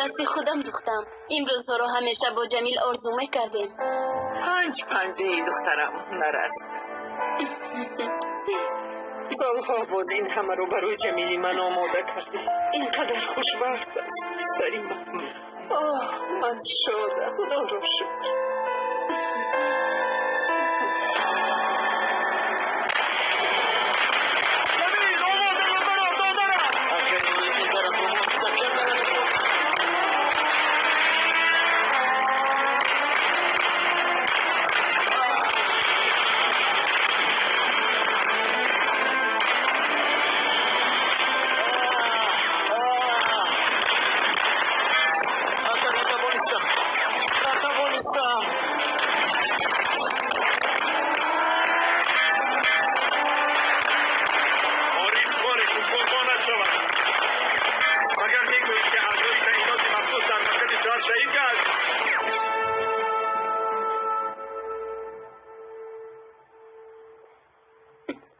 دست خودم دوختم. این روزها رو همیشه با جمیل آرزو میکردیم. 5 پنجه دخترم نرست. سالها باز این همه رو برای جمیلی من آماده کردی. اینقدر خوشبخت است پسری من. من شادم. خدا را شکر.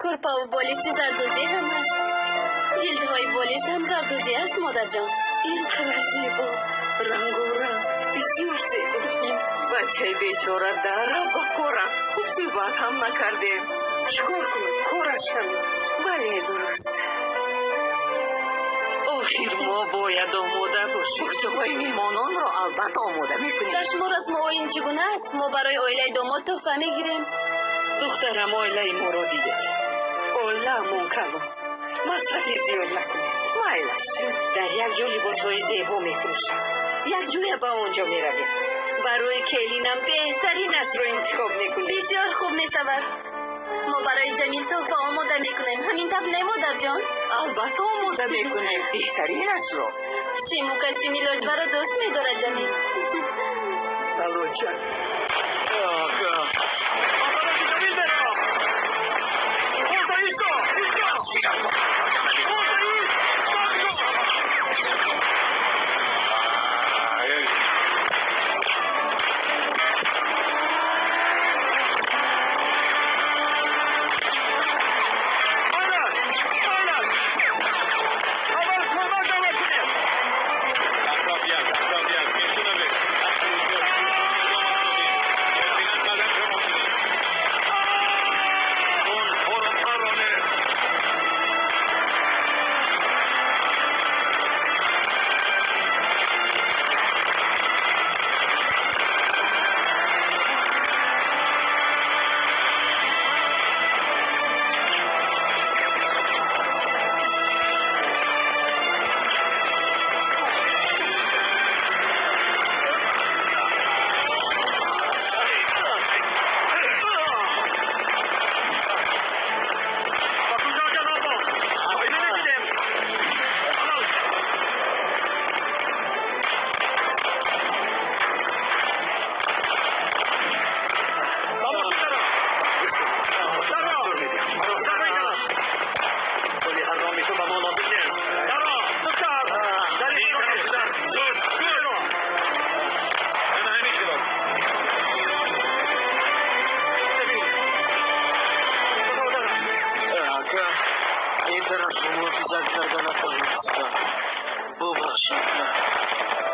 کرپا و بالشت زردوزی هم هست. جلدهای بالشت هم زردوزی است مادر جان. این قدر زیبا، رنگ و رنگ، بسیار زیبا. بچه بیچاره داره با کورم خوب صحبت هم نکردیم. چکار کنم؟ کورش همین. بله درست. آخر ما باید آماده باشیم. بچه‌های میمانان را البته آماده میکنیم. در شما رسم و آیین چگونه است؟ ما برای آیله داماد تحفه میگیریم. دخترم آیله ما را دیده. آیله منکلم. مصرفی زیاد نکنیم. مایلش در یک جا لباس‌های دیبا میفروشم. یک جوی با اونجا میرویم. برای کلینم بهترینش رو انتخاب میکنیم. بسیار خوب میشود. ما برای جمیل تحفه آماده میکنیم. همین طفله مادر جان؟ البته آماده میکنیم بهترینش رو. شیمو کسی میلاجوه را دوست میداره جمیل. بلوچه آقا جمیل برام. اوضا ایسا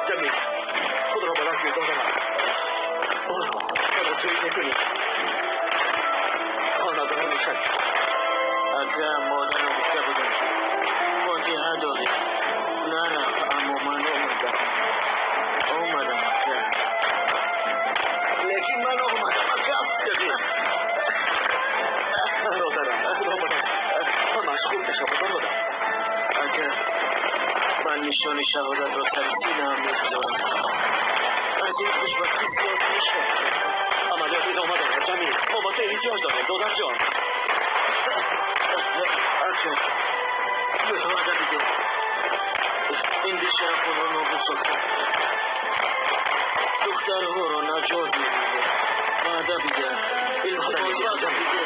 جمیل خود را بلند بیدار دارم. توی نکنی خانده میشن. اگر مادر رو گفته بودم که فاتحه داری. نه اما من اومدم اگر لیکن من اومدم اگر جمیل برادرم خدا بلند من مشغول بشم برادرم. اگر من نشان شهادت را سر سینه هم میگذارم. از این خوشبختی زیاد میشم. عملیات ادامه دارد جمیل. ما با تو احتیاج داریم دادر جان. اگر وعده بده این دیشه خود را نابود ساختم. دخترها را نجات میدید. وعده بده التماس وعده بده.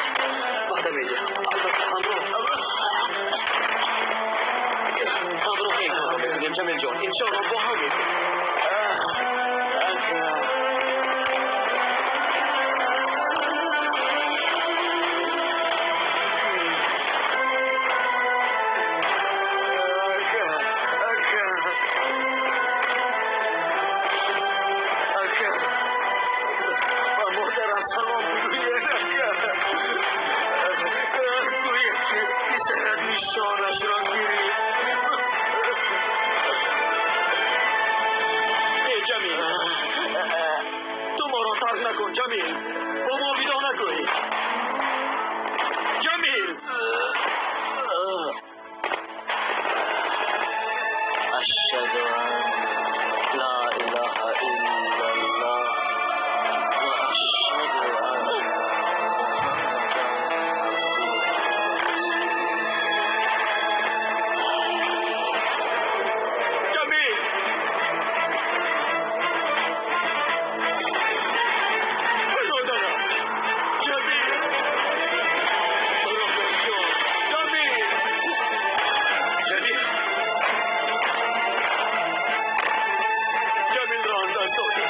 وعده میده البته همراه این کار را میکنیم جمیل جان. انشاءالله با هم میکنیم. جمیل با ما ویدا نکنی جمیل اشهد ان لا اله الا الله و اشهد ان جمیل برادرم جمیل برادر جان جمیل جمیل جمیل را از دست داده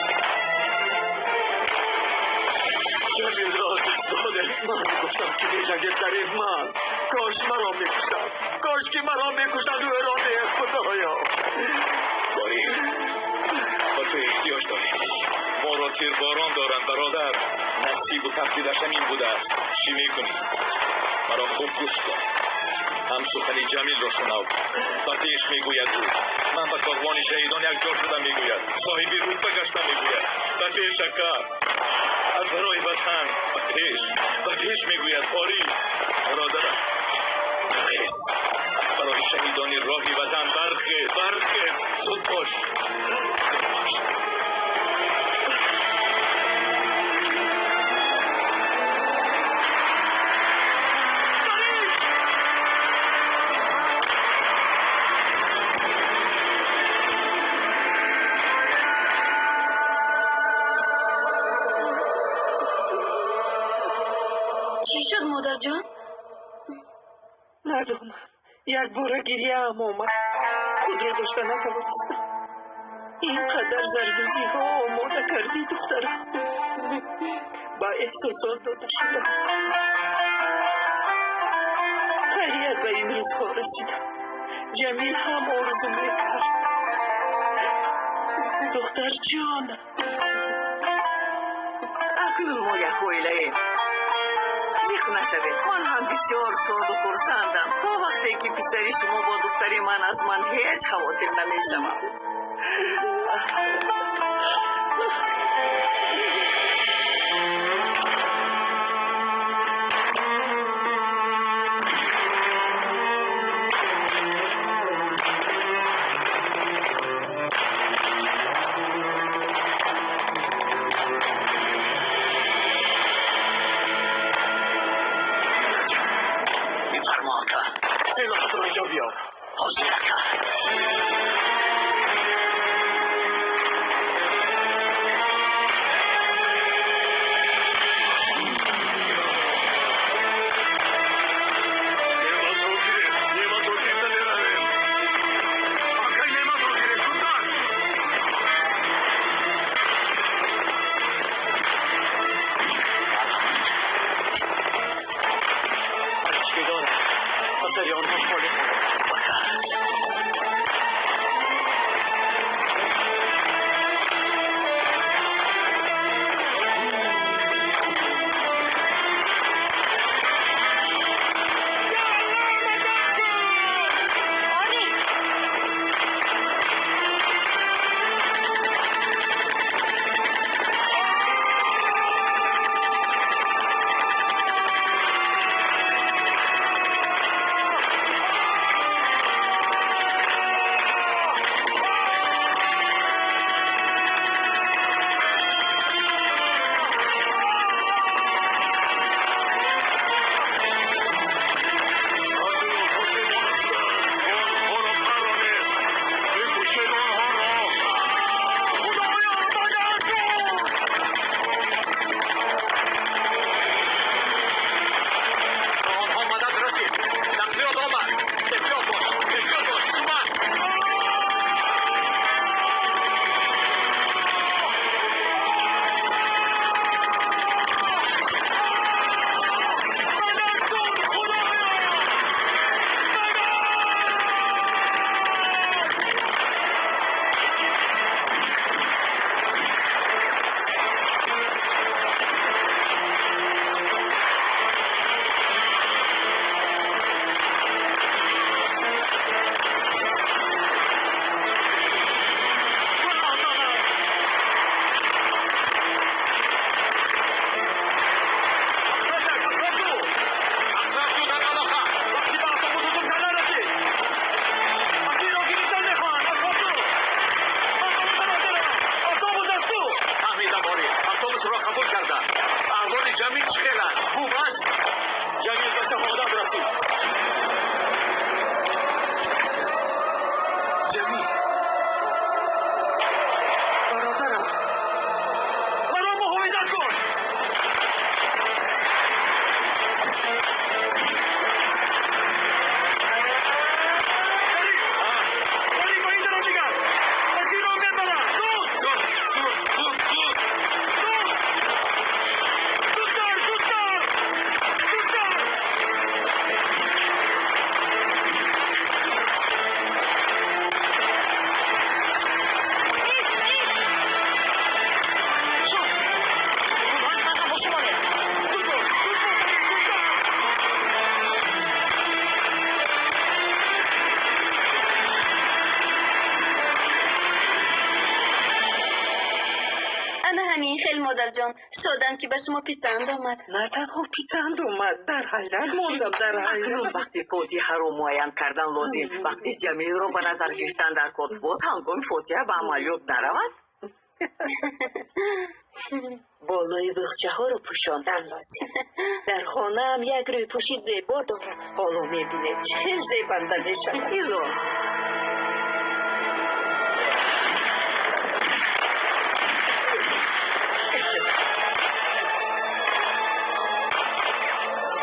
جمیل را از دست داده من گفتم که می جنگه در این من کاش مرا میکشتم کاش که مرا میکشتم و اراده خدایا باری با تو احتیاج داریم ما را تیرباران دارند برادر نصیب و تقدیرش همین بوده است چی میکنی مرا خوب گوش کن هم سخن جمیل را شنو و پیش میگوید او من به کاروان شهیدان یک جا شدم میگوید صاحبی رتبه گشتم میگوید و پیش شکر از برای وطن و پیش میگوید آری برادرم برخیز از برای شهیدان راهی وطن برخیز زود باش چی شد مادر جان؟ ندانم یک بار گریه هم آمد خود را داشته نتوانستم اینقدر زردوزی ها آماده کردی دخترم با احساسات داده شدم خیریت به این روزها رسیدم جمیل هم آرزو میکرد دختر جان اکنون ما یک عائله زیخ نشوید من هم بسیار شاد و خرسندم تا وقتی که پسری شما با دختری من از من هیچ خواطر نمیشوم فرمان کن سلاحت را اینجا بیار حاضر کن جمیل برادرم مرا محافظت کن داری با این درازیگر مسیر را ببرن زود خیلی مادر جان شدم که به شما پیسند آمد. نه تنها پیسند اومد، در حیرت موندم، در حیرت. وقتی فوتی رو معین کردن لازم، وقتی جمیل رو به نظر گرفتن در کود، باز هنگام فوتیه به عملیات نرود. بالای بخچه ها رو پوشاندن لازم. در خانه هم یک روی پوشی زیبا داره. حالا میبینه چه زیبنده نشد. ایلو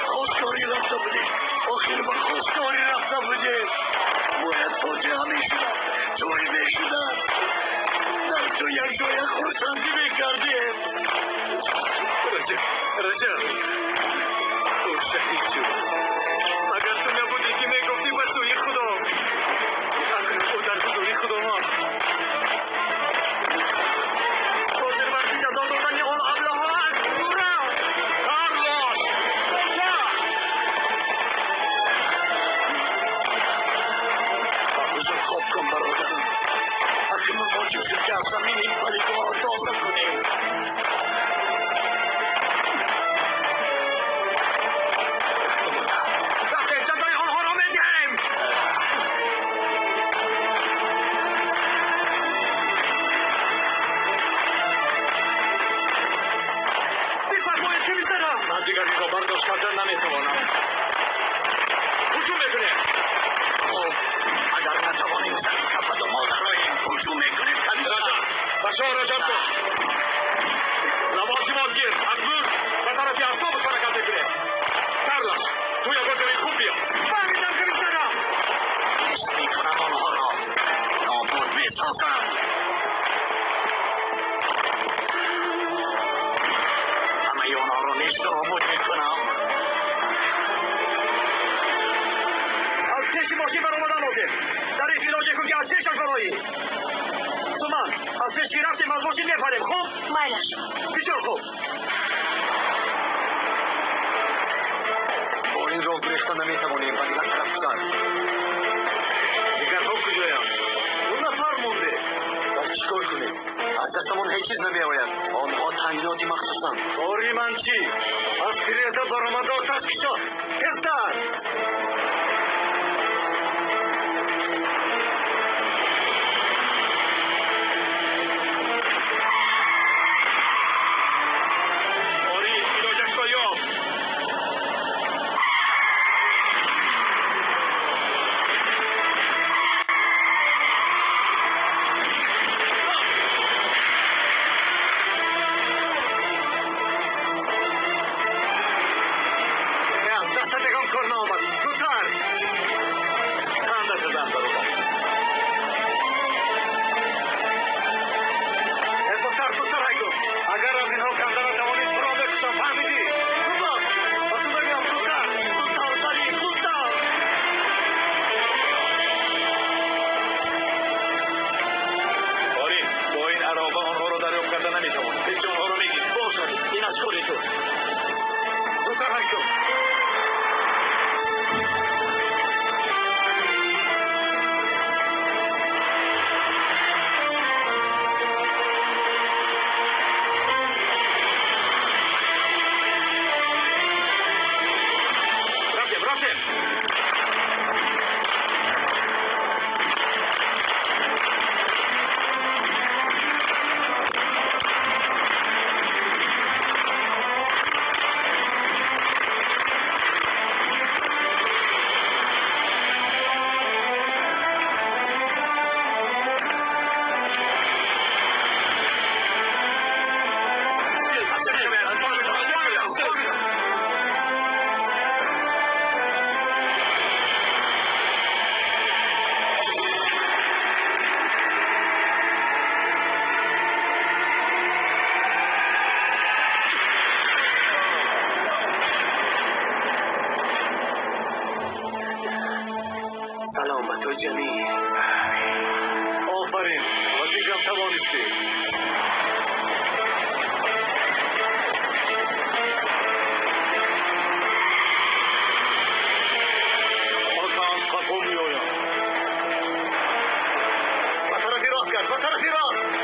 خواستگاری رفته بودی آخر با خواستگاری رفته بودی باید فوتی همه شدن جایی بشدن در تو یک جای خورسندی بکردیم رجب او شهید شد اگر تو نبودی که میگفتی به سوی خدا اگر او در حضوری خدا ما حاضر وقتی جزا دادن اون ابله ها از جورا کارلاش بزرگ خواب کن برادرم اکنون واجب شد که از زمین این پلیدها را تازه کنیم وقت ابتدای آنها را میدهیم بفرمایید که میزنم من دیگر این را برداشت کردن نمیتوانم هجوم میکنیم خب اگر نتوانیم زمین کفت و ما دراییم هجوم میکنیم کمیشن بشار رجب کن لوازمات گیر اکنون به طرفی اتوبوس حرکت میکنیم کارلاش تو یک جایی خوب بیا فهمیدم کمیشنم حس میکنم آنها را نابود میسازم همه آنها را نیست نابود میکنم از پیش ماشین برآمدن لازم در اطلاعی کن که از پیشش برایی سومان از پیش که رفتیم از ماشین میپریم خوب؟ مایلش بسیار خوب با این راه گریختن نمیتوانیم و دیگر طرف سر دیگر ها کجایم؟ اون نفر مونده بس چیکار کنیم؟ از دستمون هیچ چیز نمیآید آنها تنگناتی مخصوصا کاری من چی؟ از تیریزه برآمده آتش کشان تزدر به طرف راست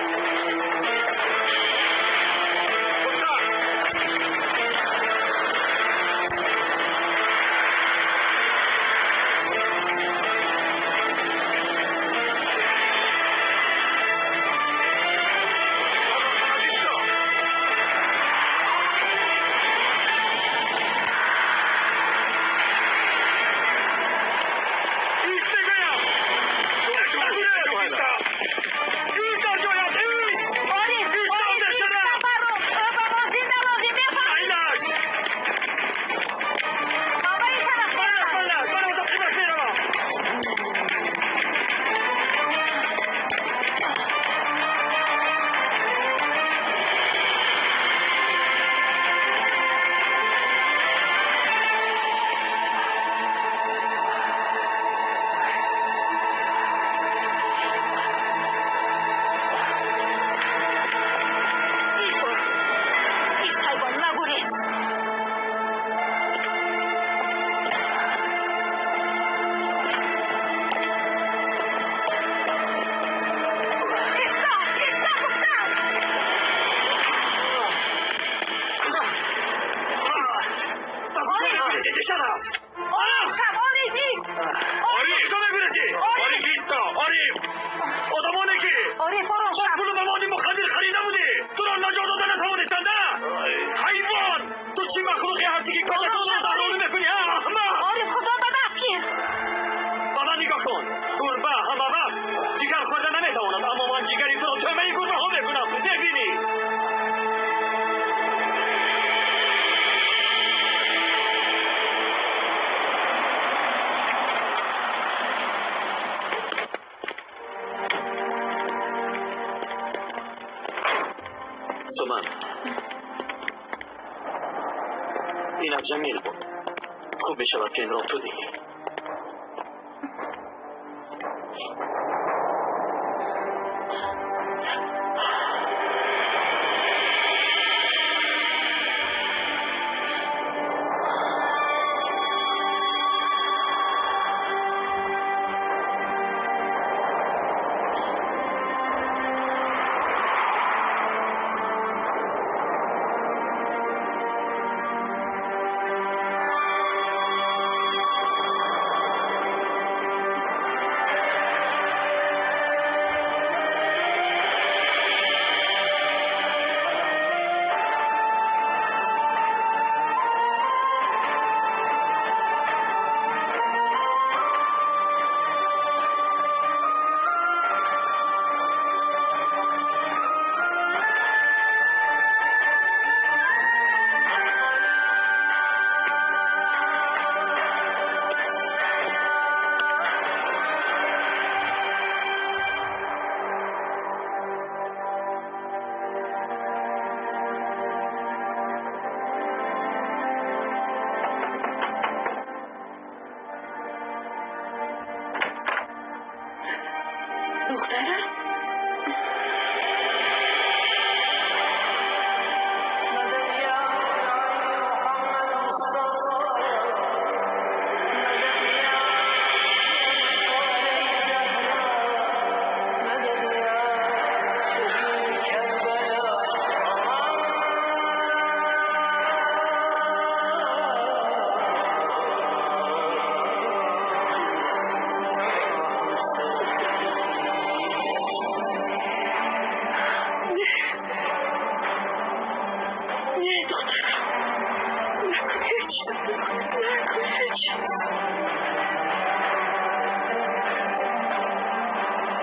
سومن این از جمیل بود خوب می شود که این را تو دیگی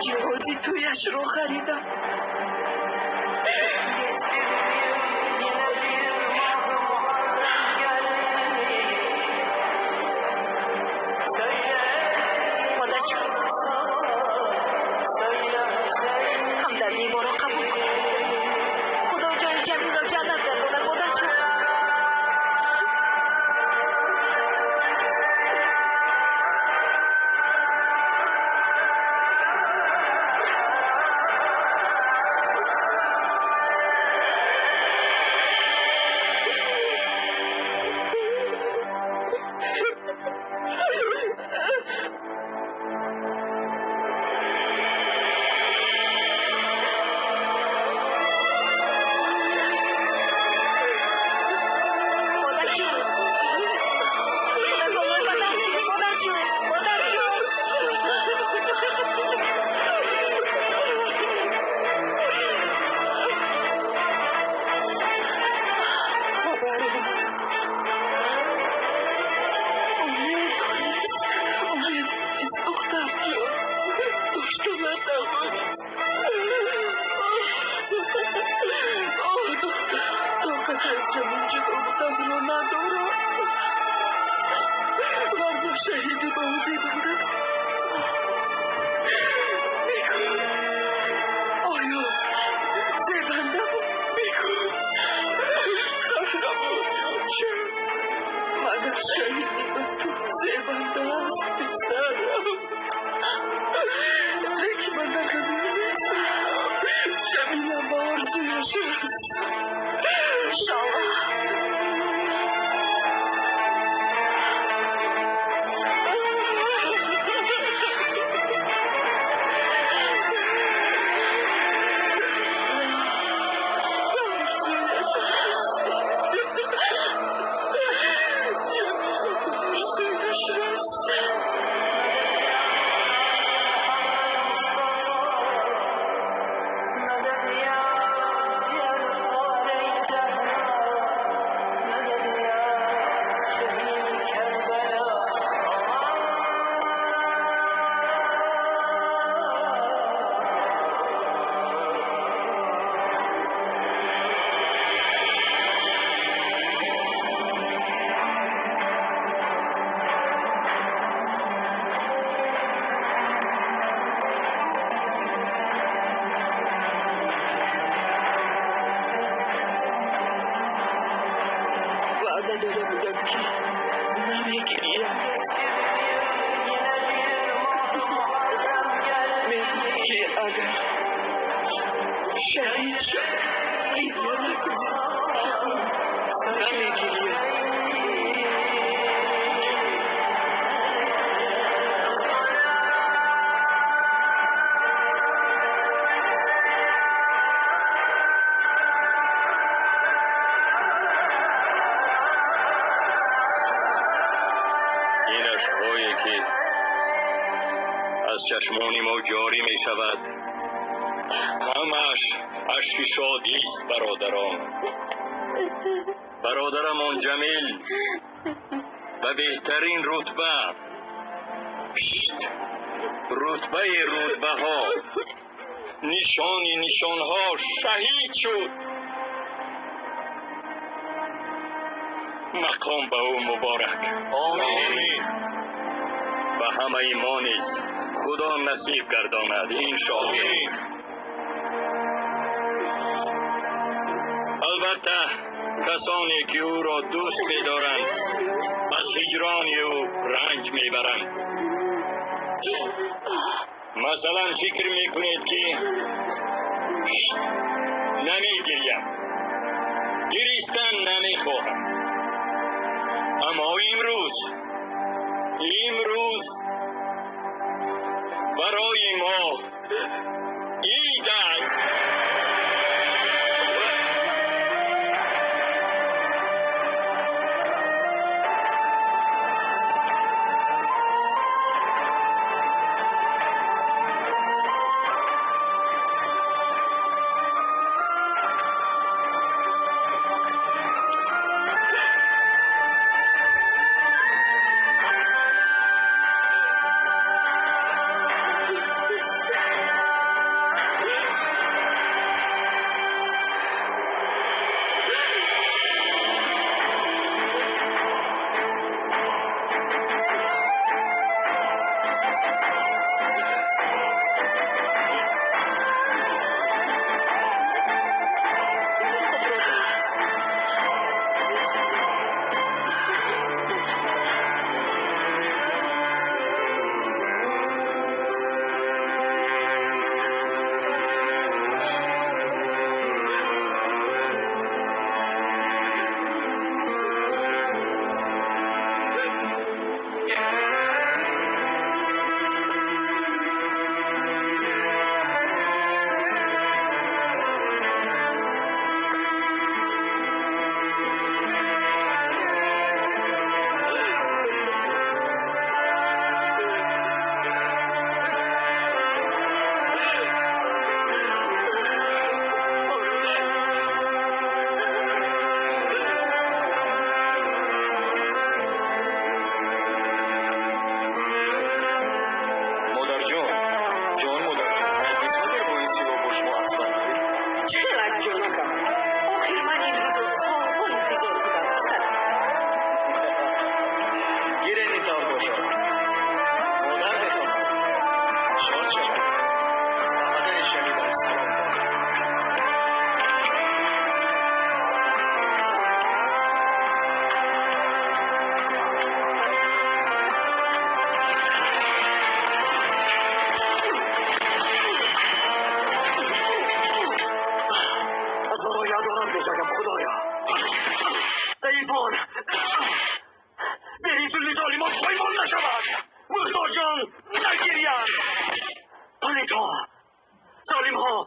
جهازی تویش رو خریدم مادر جان همدردی ما را قبول کن خدا جای جمیل را جنت گرداند مادر جان نتوان طاقت از جمین جدا بودن رو ندارم ورنه شهیدی به حضور بودم بگو آیا زیبنده بود بگو قهرمان چه من از شهیدی به تو زیبنده است پسرم لیکن من نمی‌دونستم جمیلم به آرزویش است انشالله. وعده داده بودم که نمیگیریم میگوید که اگر شهید شد گریه نکنیم نمیگیریم این اشک‌هایی که از چشمان ما جاری می شود همش اشک شادی است برادران برادرمان جمیل و بهترین رتبه رتبه ها نشان ها شهید شد مقام به او مبارک آمین و همه ایمان نیز خدا نصیب گرداند انشاءالله البته کسانی که او را دوست می‌دارند از هجران او رنج میبرند مثلا فکر میکنید که نمیگریم گریستن نمیخواهم اما امروز برای ما عید است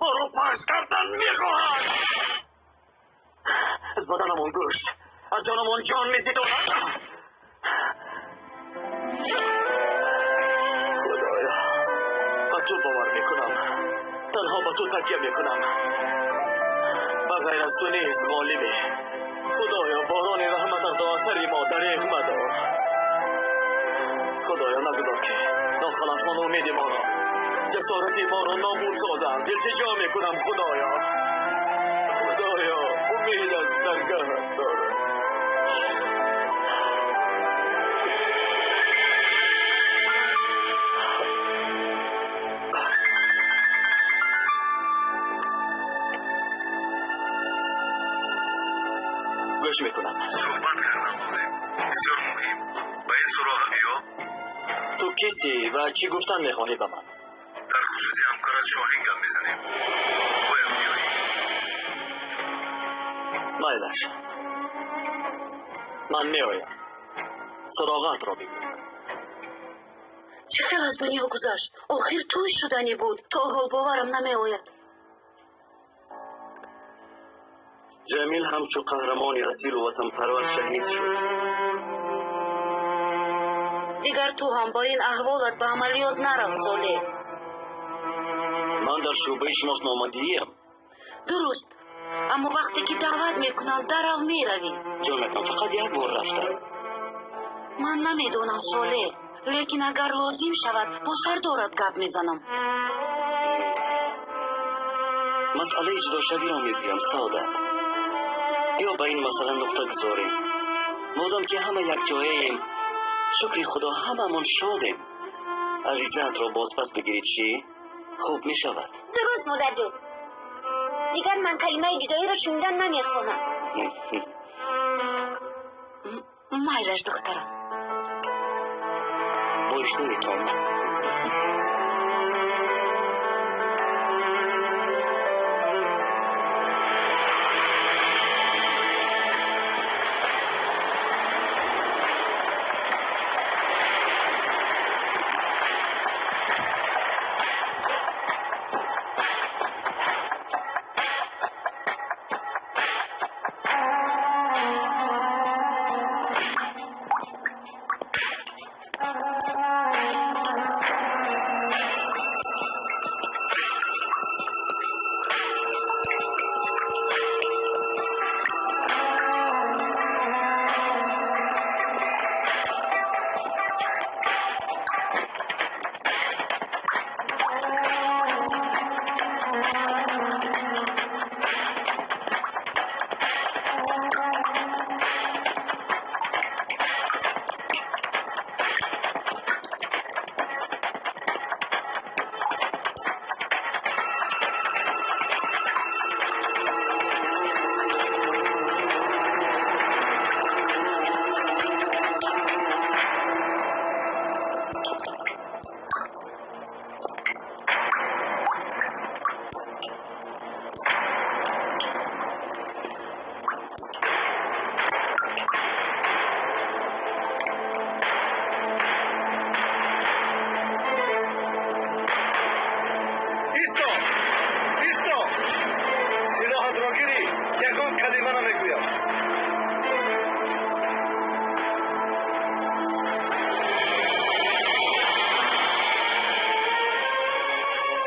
گناه رو پس کردن میخواهد. از بدنمون گوشت، از جانمون جان می‌ستانند. خدایا به تو باور میکنم، تنها به تو تکیه میکنم. بغیر از تو نیست غالبی. خدایا باران رحمتت را از سر ما دریغ مدار. خدایا نگذار که ناخلفان امید ما را، جسارت ما را نابود سازند. التجا میکنم خدایا. خدایا امید از درگاهت دارم. گوش میکنم. صحبت کردم بسیار مهم. به این سراغ بیا. تو کیستی و چی گفتن میخواهی به من؟ در خصوص همکارت شاهین گپ میزنیم. باید بیایی. مایلش من میآیم. سراغت را بگو. چه خیلی از دنیا گذشت؟ آخر توی شدنی بود. تا حال باورم نمی آید. جمیل همچو قهرمانی اسیر و وطن پرور شهید شد. دیگر تو هم با این احوالت به عملیات نرفت ساله. من در شعبه شناسنامه‌دهی‌ام. درست. اما وقتی که دعوت میکنن درو میروی. جانکم فقط یک بار رفتم. من نمیدونم ساله. لیکن اگر لازم شود با سردارت گپ میزنم. مسئله جدا شوی را میگویم سعادت. یا به این مسئله نقطه گذاریم. مادام که همه یک جاییم، شکر خدا هممون شادیم. عریضت را بازپس بگیرید چی؟ خوب می شود. درست مادر جون. دیگر من کلمه جدایی را شنیدن نمیخواهم. مایلش دخترم. بایشتوی تام.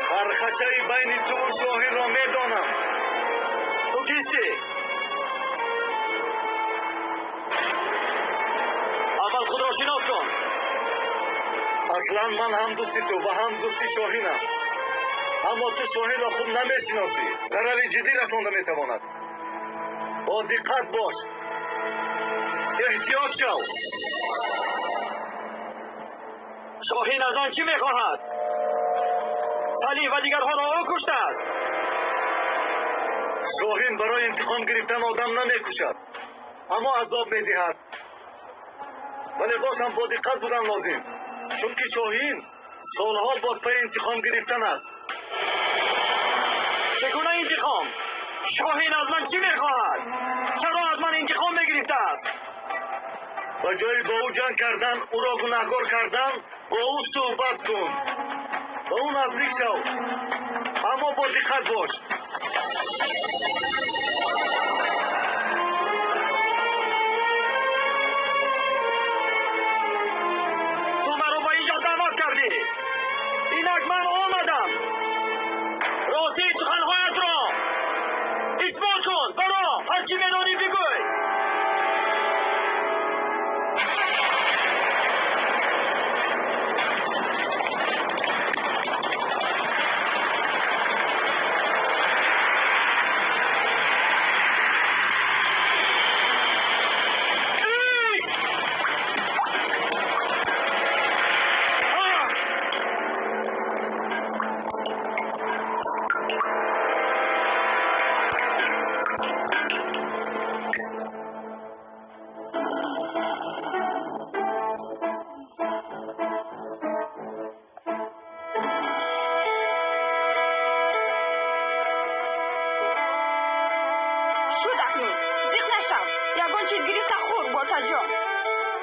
خرخشه بین تو و شاهین را میدانم. تو کیستی؟ اول خود را شناس کن. اصلا من هم دوستی تو و هم دوستی شاهینم. اما تو شاهین را خوب نمیشناسی. ضرر جدی رسانده میتواند. با دقت باش. احتیاط شو. شاهین از آن چی میخواهد؟ صلیح و دیگرها را او کشته است. شاهین برای انتقام گرفتن آدم نمیکشد، اما عذاب میدهد. ولی باز هم با دقت بودن لازم، چون که شاهین سالها باز پای انتقام گرفتن است. چگونه انتقام؟ شاهین از من چی میخواهد؟ چرا از من انتقام میگرفته است؟ با جای با او جنگ کردن، او را گناهکار کردن، با او صحبت کن، با او نزدیک شو، اما با دقت باش. تو مرا با اینجا دعوت کردی. اینک من آمدم. راستی سخنهایت را اثبات کن. برا هرچی میدانی بگوی.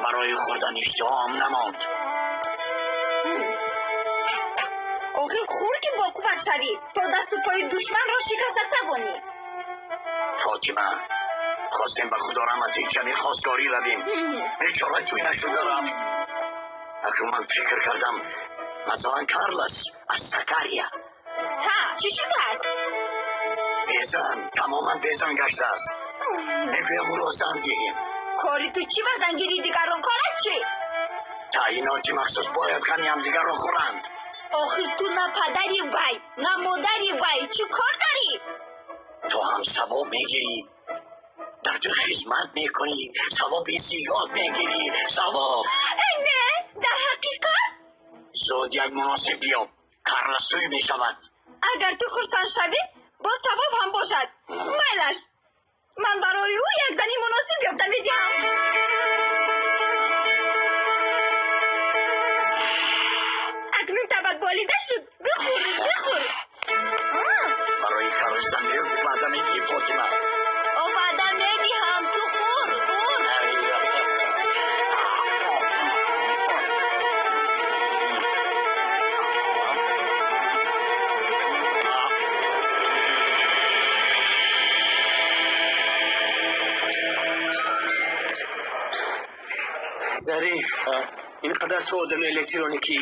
برای خوردن اشتهام نماند. آخر خور که باقوبت شوی تا دست و پای دشمن را شکست توانی. فاطمه خواستیم به خدا رحمتی کمی خواستگاری رویم. بیچاره توی نشدارم. اکنون من فکر کردم مثلا کارلس از سکاریا. ها چی شده است؟ بیزن تماما بیزن گشته است. میگویم او را زن گیریم. کاری تو چی و زنگیری دیگران کارت چی؟ تعیینات مخصوص باید کنی هم دیگر را خورند. آخر تو نه پدری وی نه مادری وی چی کار داری؟ تو هم ثواب میگیری. در تو خدمت میکنی. ثواب زیاد میگیری. ثواب. نه در حقیقت؟ زود یک مناسب بیاب. کارلس توی میشود. اگر تو خرسان شوی با ثواب هم باشد. میلش من برای او یک زنی مناسب یافته میدیم. اکنون تبت بالیده شد. بخور. برای کارلس زن میگوی بعدا میگی فاطمه. او بعدا میدیم تو خور. ظریف اینقدر تو آدم الکترونیکی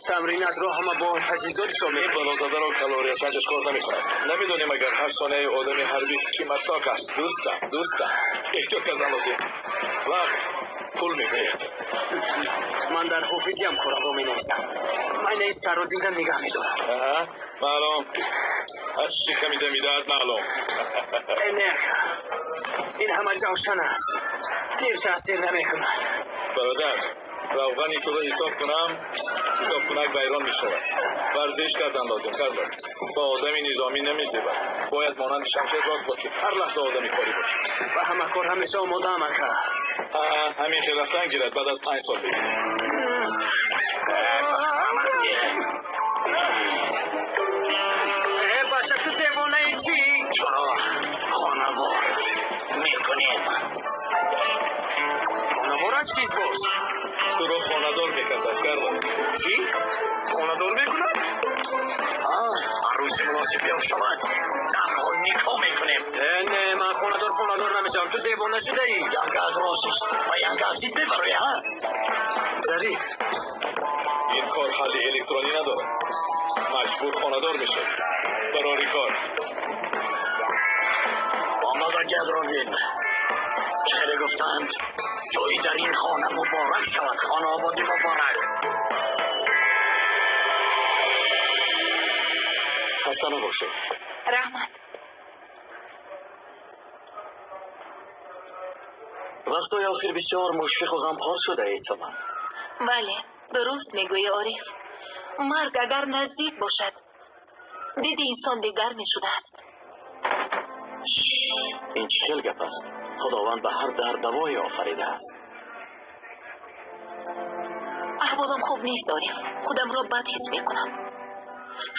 تمرینات رو همه با تجهیزات شامل این بلازاده رو کالوری سنجش کار نمی کند. نمیدونیم اگر هر ثانیه آدم حربی قیمتناک است. دوستم احتیاط کردن لازم. وقت پول میگوید. من در حافظی هم کارم رو می نویسم. من این سر و زیرم نگاه می دارم. معلوم از شکمیده میدهد معلوم. نه این همه جوشن است. دیر تاثیر نمی کند. برادر روغنی تو رو حساب کنک بیران می شود. ورزش کردن لازم کارلس. با آدمی نظامی نمیزیبد. باید مانند شمشیر راست باشی. هر لحظه آدمی کاری باشی. و همه کار همیشه آماده هم کرد. همین خیلی رفتن گیرد بعد از 5 سال بگیر. بچه تو دیوانه ای چی؟ چرا خانوار میکنیم. خانوار از چیز باش؟ تو رو خاندار میکرد از کارلس. چی؟ خاندار میکند؟ عروس مناسب بیام شود. در حال نکاح میکنیم. نه من خاندار نمیشم. تو دیوانه شده ای؟ ینگت راستیست و ینگت زید ببروی ها. ظریف این کار حل الکترونی نداره. مجبور خاندار میشه. ضروری کار. آماده گذراندیم. خیلی گفتند جایی در این خانه مبارک شود. خانه آبادی مبارک. خسته نباشه. رحمت وقتای آخر بسیار مشفق و غمخوار شده ای سمن. بله درست میگوی عارف. مرگ اگر نزدیک باشد دید انسان دیگر میشده است. این چه خیل گپ است. خداوند به هر درد دوای آفریده است. احوالم خوب نیست عارف. خودم را بد حس میکنم.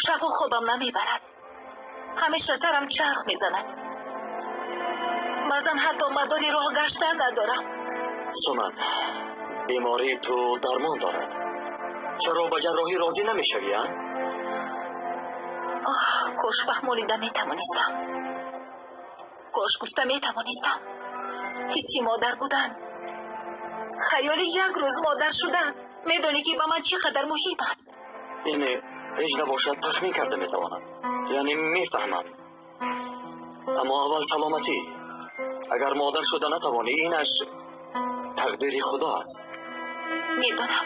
شب و خوابم نمیبرد. همیشه سرم چرخ میزند. بعضا حتی مداری راه گشتن ندارم. سمن بیماری تو درمان دارد. چرا به جراحی راضی نمیشوی ها؟ کاش فهمولیده میتوانستم. کاش گفته میتوانستم. حسی مادر بودن، خیال یک روز مادر شدن. میدونی که به من چقدر مهم است. یعنی هیچ نباشد تخمین کرده میتوانم، یعنی میفهمم. اما اول سلامتی. اگر مادر شده نتوانی اینش تقدیر خدا است. میدونم،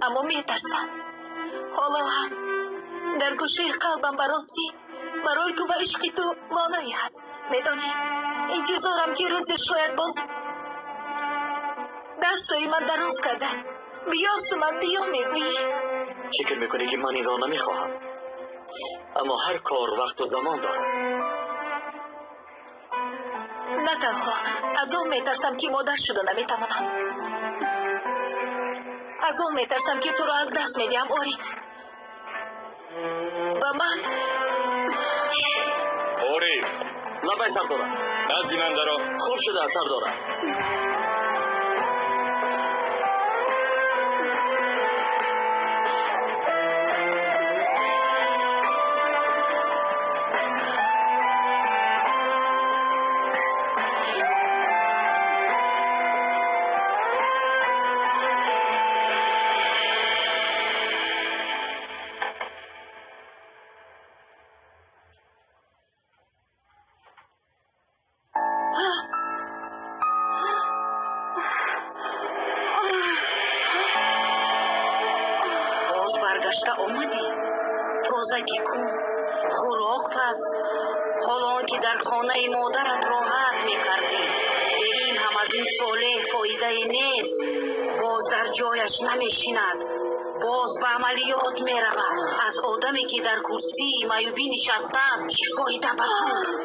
اما میترسم. حالا هم در گوشه قلبم براستی برای تو و عشق تو مانعی هست. میدونی انتظارم که روزی شاید باز دستای من دراز کردن بیا سمت بیا میگویی. فکر میکنی که من این را نمیخواهم، اما هر کار وقت و زمان دارد. نه تنها از اون میترسم که مادر شده نمیتوانم، از اون میترسم که تو را از دست میدیم. اوری و من اوری لبای سردارم. نزدی من درا. خوب شده سردارم. باز برگشته آمدی. تازگی کن، خوراک پس. حالا که در خانه مادرت راحت میکردی، به این هم از این صالح فایده نیست. باز در جایش نمیشیند، باز به عملیات میرود. از آدمی که در کرسی معیوبی نشسته چی فایده به تو؟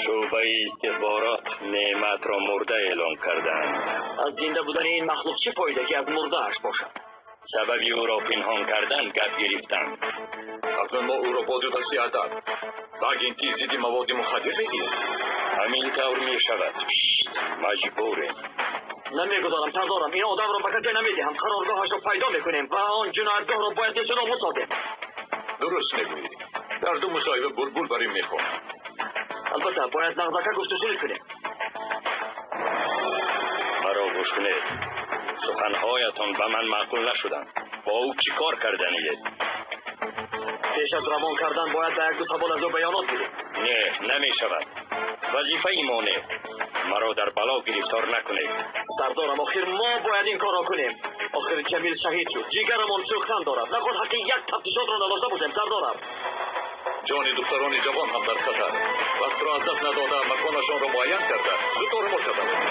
شعبه استخبارات نعمت را مرده اعلام کردند. از زنده بودن این مخلوق چه فایده که از مرده اش باشد؟ سببی او را پنهان کردن گپ گرفتند. اکنون ما او را با دو دستی ادب بگین که زیدی مواد مخدر میگیریم. همین طور می شود. مجبوریم. نمیگذارم سردارم. این آدم را به کسی نمیدهم. قرارگاهش را پیدا میکنیم و آن جنایتگاه را باید نیست نابود سازیم. درست میگویی. در دو مصاحبه بلبل بریم میخونم. البته باید نغزکه گفت و شنود کنیم. مرا گوش کنید. سخنهایتان به من معقول نشدند. با او چی کار کردنیه؟ پیش از روان کردن باید به یک دو سوال از او بیانات بدیم. نه، نمی شود. وظیفه ایمانه. مرا در بلا گرفتار نکنید. سردارم آخر ما باید این کار را کنیم. آخر جمیل شهید شد. جیگرمان سوختن دارد. نخواهد حق یک تفتیشات را نداشته باشیم سردارم. جان دختران جوان هم در خطر. وقت را از دست نداده مکانشان را معین کرده. زودتر مرتبط.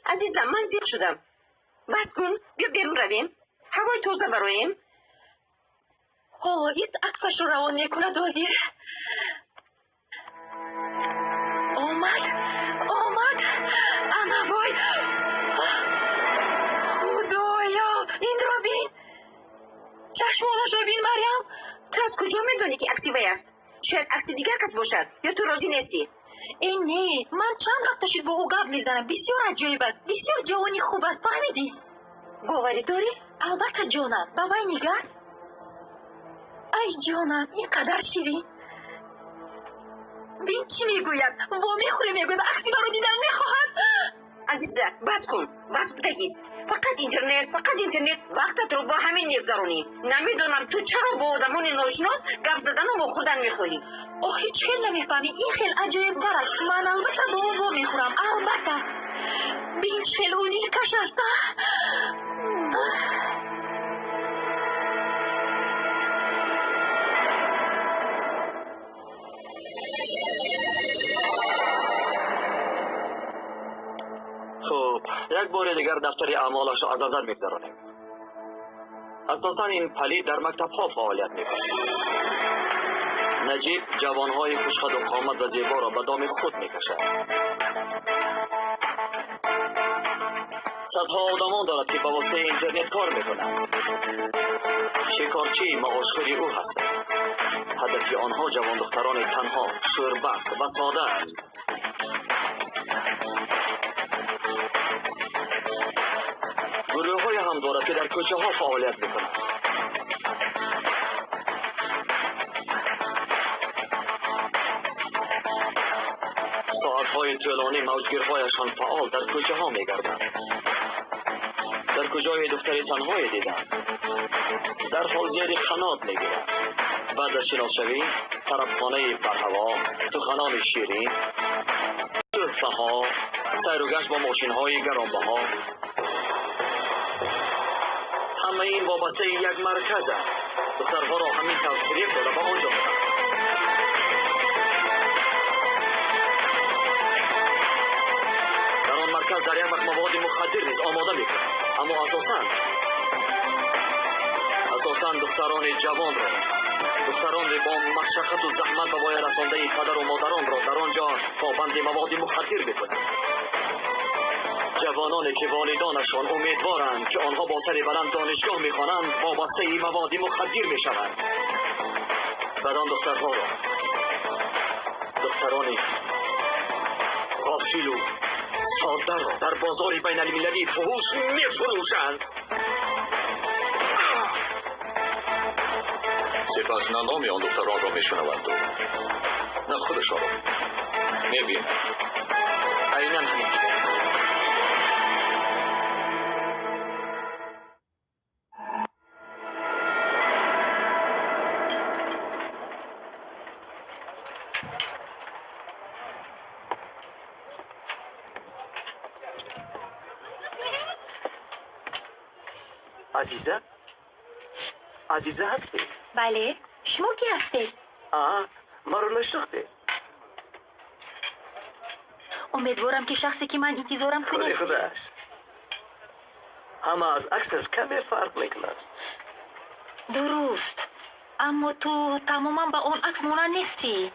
عزیزم من زیر شدم. بس کن، بیا بیرون رویم. هوای تازه برایم. این عکسش رو روان میکند وزیر. آمد اما وای خدایا این را بین. چشمانش را بین مریم. تو از کجا میدونی که عکسی وی است؟ شاید عکس دیگر کس باشد یا تو راضی نیستی؟ این نه، من چند وقت شد با او گپ میزنم. بسیار عجیب است، بسیار جوانی خوب است. فهمیدی؟ باوری داری؟ البته جانم. با وی نگر. ای جانم، اینقدر شیرین. بین چی میگوید؟ وا میخوره میگوید عکسی مرا دیدن میخواهد. عزیزه بس کن، بس بگیز. فقط اینترنت وقتت رو با همین میگذرونی. نمیدونم تو چرا با آدمون ناشناس گپ زدن و مخوردن میخوری. اوه هیچ خیلی نمیفهمی. این خیلی عجیب تر است. من البته با او وا میخورم، البته. بین خیلی اونی کش است. خب یک بار دیگر دفتر اعمالش را از نظر میگذرانیم. اساسا این پلید در مکتب ها فعالیت میکند. نجیب جوانهای خوشخد و قامت و زیبا را به دام خود میکشد. صدها آدمان دارد که به واسطه اینترنت کار میکنند. شکارچی معاشخوری او هستند. هدف آنها جوان دختران تنها، شوربخت و ساده است. گروه های هم دارد که در کوچه ها فعالیت میکنند. ساعت های طولانی موجگیرهایشان فعال در کوچه ها میگردند. در کجای دختری تنهایی دیدند. در حال زیادی خنات میگیرند. بعد از شناسشوی طربخانه برهوا، سخنان شیرین، تحفه ها، سیر و گشت با ماشین های گرانبها، همه این وابسته یک مرکز است. دخترها را همین توفیق داده به آنجا می‌برند. در آن مرکز در یک وقت مواد مخدر نیز آماده میکنند. اما اساساً دختران جوان را، دختران با مشقت و زحمت به وای رسانده پدر و مادران را در آنجا پابند مواد مخدر میکنند. جوانانی که والدانشان امیدوارند که آنها با سر بلند دانشگاه میخوانند وابسته ای مواد مخدر میشوند. بدان دخترها را، دخترانی غافل و ساده را در بازار بین المللی فحوش میفروشند. سپس نه نام آن دختران را میشنوند و نه خودشان را میبینند. عیناً همین. عزیزه هستی؟ بله، شما کی هستید؟ ما رو نشناختی؟ امیدوارم که شخصی که من انتظارم تو نیستی. خودش همه از عکسش کمی فرق میکند. درست، اما تو تماما با اون عکس مانند نیستی.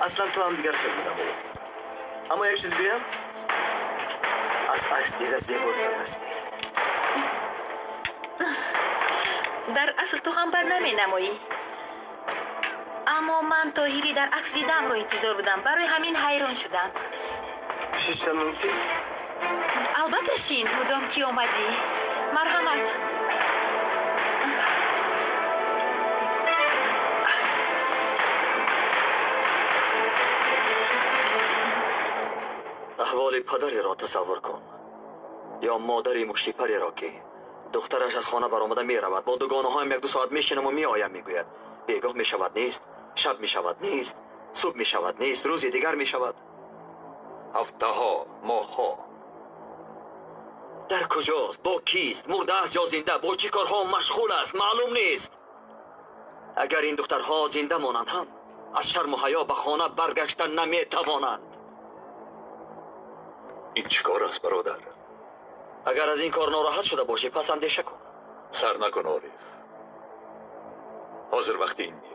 اصلا تو هم دیگر خیلی نمونی. اما یک چیز بگم، از عکس دیگر زیباتر هستی. در اصل تو هم بر نمی نمایی. اما من طاهری در عکس دیدم رو انتظار بودم، برای همین حیران شدم. شیشتن ممکن؟ البته شین، مدام که آمدی. مرحمت. احوال پدری را تصور کن، یا مادری مشتیپری را که دخترش از خانه برآمده می رود، با دوگانه هایم یک دو ساعت می شینم و می آیم می گوید بیگاه می شود نیست، شب می شود نیست، صبح می شود نیست، روزی دیگر می شود. هفته ها، ماه ها. در کجاست؟ با کیست؟ مرده است یا زنده؟ با چی کارها مشغول است؟ معلوم نیست. اگر این دخترها زنده مانند هم از شرم و حیا به خانه برگشتن نمی توانند. این چیکار است برادر؟ اگر از این کار ناراحت شده باشی پس اندیشه کن. سر نکن عارف. حاضر وقتی این نیست.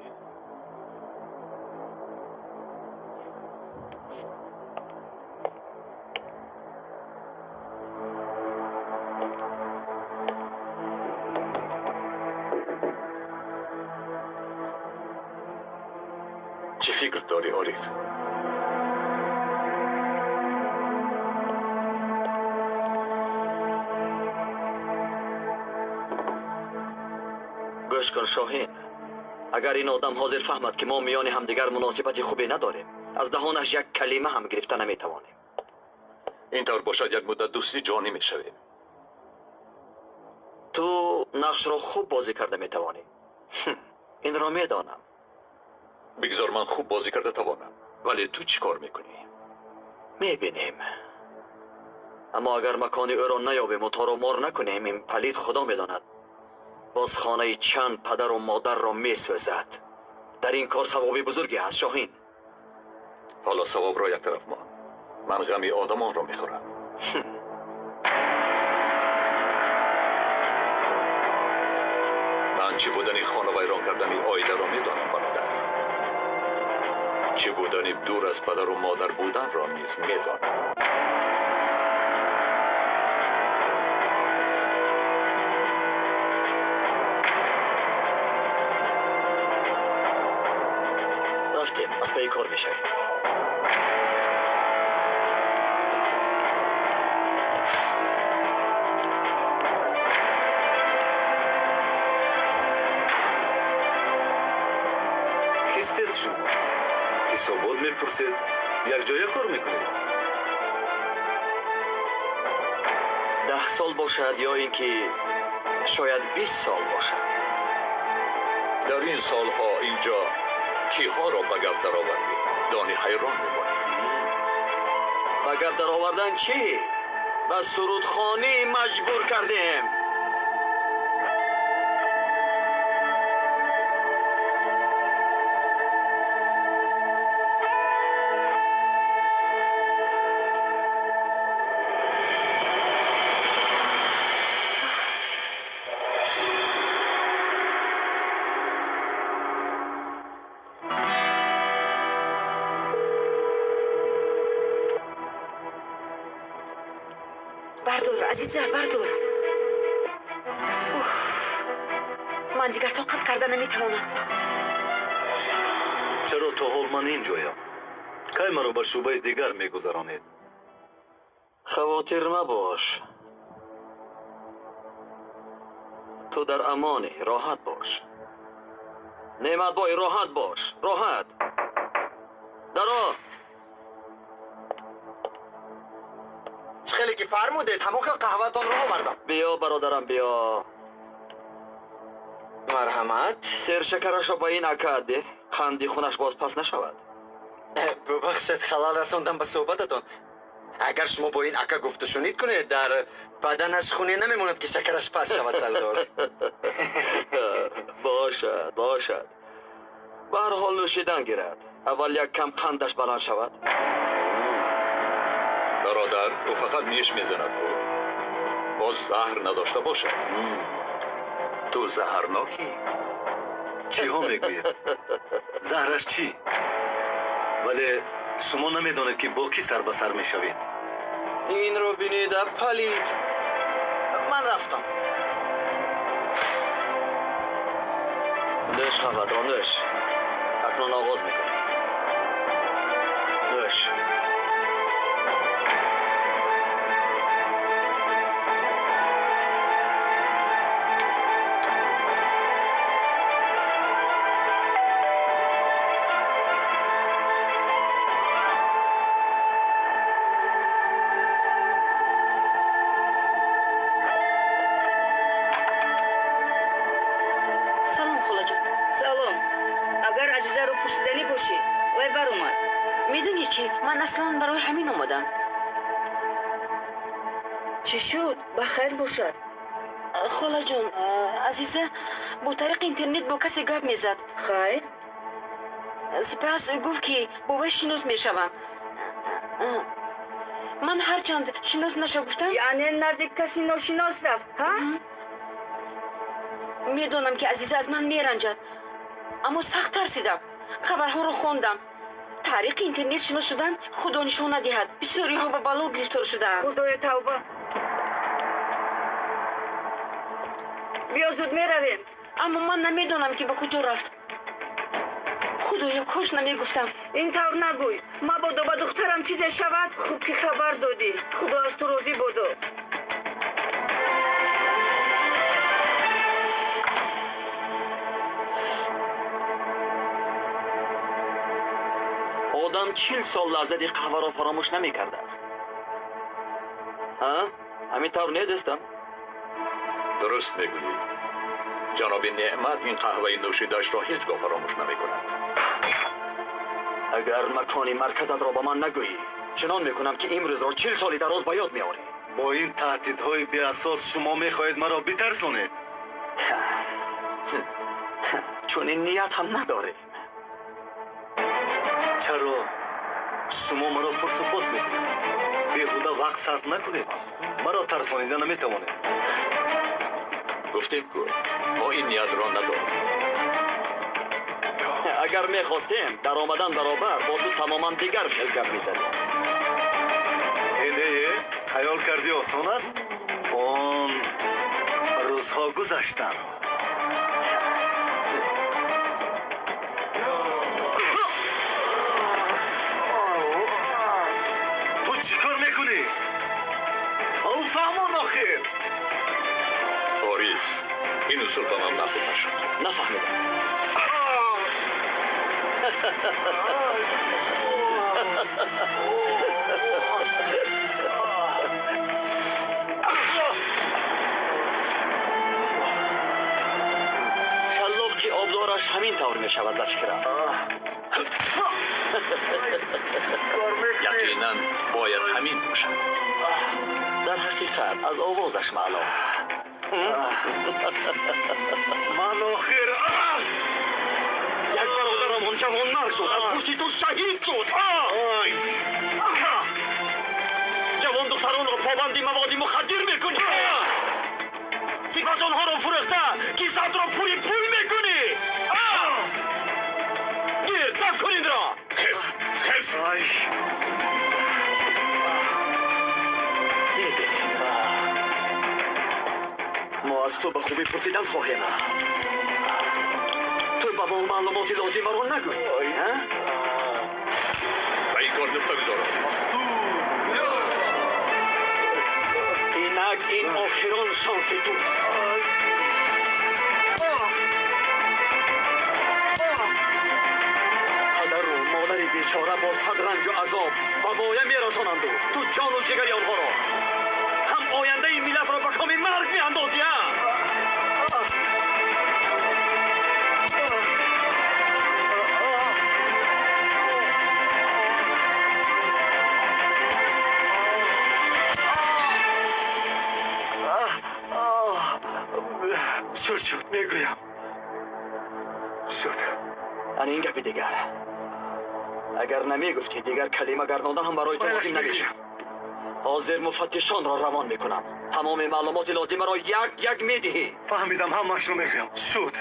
چی فکر داری عارف؟ گوش کن شاهین. اگر این آدم حاضر فهمد که ما میان همدیگر مناسبت خوبی نداریم، از دهانش یک کلمه هم گرفته نمیتوانیم. اینطور باشد یک مدت دوستی جانی میشویم. تو نقش را خوب بازی کرده میتوانی. این را میدانم. بگذار من خوب بازی کرده توانم، ولی تو چی کار میکنی؟ میبینیم. اما اگر مکان او را نیابیم و تار و مار نکنیم، این پلید خدا میداند باز خانه چند پدر و مادر را میسوزد. در این کار ثوابی بزرگی هست شاهین. حالا ثواب را یک طرف من غمی آدمان را میخورم. من چی بودنی خانه ویران کردن آیده را میدانم برادر. چی بودنی دور از پدر و مادر بودن را نیز میدانم. رفتیم از پی کار میشه. کیستید شما؟ حسابات میپرسید یک جای کار میکنید؟ 10 سال باشد یا اینکه شاید 20 سال باشد. در این سالها اینجا کیها را به گرد درآوردی؟ دانی حیران میمانی. به گرد در آوردن چی؟ به سرودخوانی مجبور کردیم. بردار عزیزه بردار. من دیگر طاقت کرده نمیتوانم. چرا تا حال من اینجایم؟ کی مرا به شعبه دیگر میگذرانید؟ خواطر مباش. تو در امانی. راحت باش. نعمت بای راحت باش. راحت. درا. خیلی که فرمودید همون خیلی قهوهتون رو آوردم. بیا برادرم بیا. مرحمت. سر شکرش را به این اکا ده. خندی خونش باز پس نشود. ببخشید خلال رسوندم به صحبتتون. اگر شما با این اکا گفت و شنید کنید در بدنش خونی نمیموند که شکرش پس شود سردار. باشد باشد. به هر حال نوشیدن گیرد. اول یک کم قندش بلند شود. برادر او فقط نیش میزند بود. باز زهر نداشته باشد. تو زهرناکی. چی ها میگوید؟ زهرش چی؟ ولی شما نمیدانید که با کی سر به سر میشوید. این رو بینید پلید. من رفتم. نوش خواهد را نوش. اکنون آغاز میکنه. نوش. سلام خاله جان. سلام. اگر عزیزه رو پرسیدنی باشی وی بر اومد. میدونی چی؟ من اصلا برای همین اومدم. چی شد؟ بخیر باشد. خاله جان عزیزه با طریق اینترنت با کسی گپ میزد. خیر؟ سپس گفت که با وی شناس میشوم. من هرچند شناس نشگفتم. یعنی نزدیک کسی ناشناس رفت ها؟ میدونم که عزیزه از من میرنجد، اما سخت ترسیدم. خبرها رو خوندم. طریق اینترنت شناس شدن خدا نشان ندهد. بسیاری ها به بلا گرفتار شدند. خدای توبه. بیا زود میرویم. اما من نمیدونم که به کجا رفت. خدایا کاش نمیگفتم. این طور نگوی. مبادا به دخترم چیزی شود. خوب که خبر دادی. خدا از تو راضی بادو. مادرم 40 سال لحظه قهوه را فراموش نمی کرده است. ها؟ همین طور نیستم؟ درست میگویی. جناب نعمت این قهوه نوشیده‌اش را هیچگاه فراموش نمی کند. اگر مکان مرکزت را به من نگویی چنان میکنم که امروز را 40 سالی دراز به یاد میاری. با این تهدیدهای بی اساس شما میخواهید مرا بترسانید. چون این نیت هم نداریم. چرا شما مرا پرسپاس میکنید؟ بیهوده وقت صرف نکنید. مرا ترسانیده نمیتوانید. گفتیم که ما این نیت را نداریم. اگر میخواستیم در آمدن برابر با تو تماما دیگر خلقت میزدیم. اینه خیال کردی آسان است؟ آن روزها گذشتن. تو چی کار میکنی؟ او فهمان آخر. عارف این اصول به من نخود نشد. نفهمیدم. شلاق که آبدارش همین طور می شود به فکرم. یقینا باید همین باشد. در حقیقت از آوازش معلوم. من آخر یک برادرم اون جوان مرد شد. از پشت تو شهید شد. جوان دختران را پابندی مواد مخدر میکنی. سپس آنها را فرخته کیسات را پوری پول میکنی. گیر دفع کن این را. خس ما از تو به خوبی پرسیدن خواهیم. تو به ما معلومات لازم را نگوی. و این کار نقطه بذارم. اینک این آخران شانس توست. پدر و مادر بیچاره با صد رنج و عذاب به وایه میرسانند و تو جان و جگری آنها را هم آینده این ملت را به کام مرگ میاندازی. شد میگویم. شد. ان این گپی دیگر. اگر نمیگفتی دیگر کلمه گرداندن هم برای تو لازم نمیشه. حاضر مفتشان را روان میکنم. تمام معلومات لازمه را یک میدهی. فهمیدم همش رو میگویم. شد.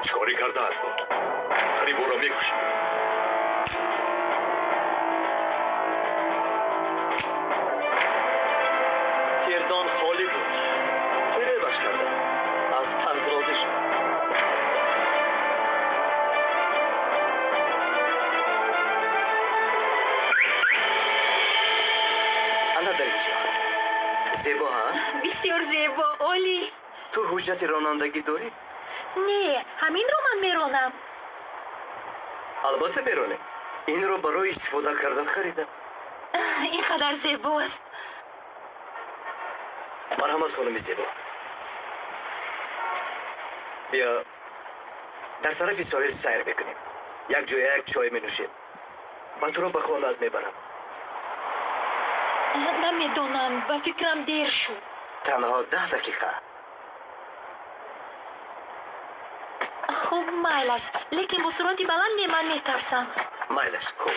چکاری کرده بود؟ قریب او را میکشید. تیردان خالی بود. فریبش کردم. از طرز راضی شد. انا در اینجا. زیبا ها؟ بسیار زیبا اولی. تو حجت رانندگی داری؟ نه همین رو من میرونم. البته میرونه. این رو برای استفاده کردن خریدم. اینقدر زیباست. مرحمت خانم زیبا. بیا در طرف ساحل سیر بکنیم. یک چای می نوشیم. با تو رو به خانه‌ات میبرم. نمیدونم به فکرم دیر شد. تنها 10 دقیقه. خوب مایلش لیکن با سرعت بلندی من میترسم. مایلش خوب.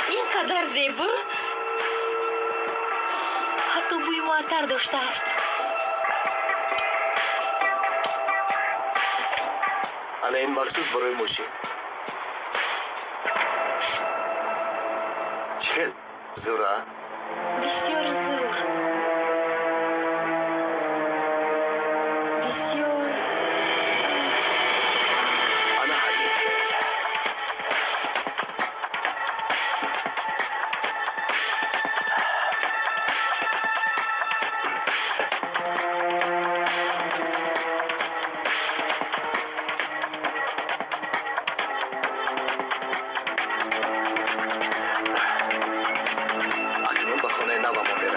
اینقدر زیبا حتی بوی معطر داشته است. ana این مخصوص برای موشی چخیل زورا بسیار زور بسیار ana hadiye کرد اکنون به خانه نوما برویم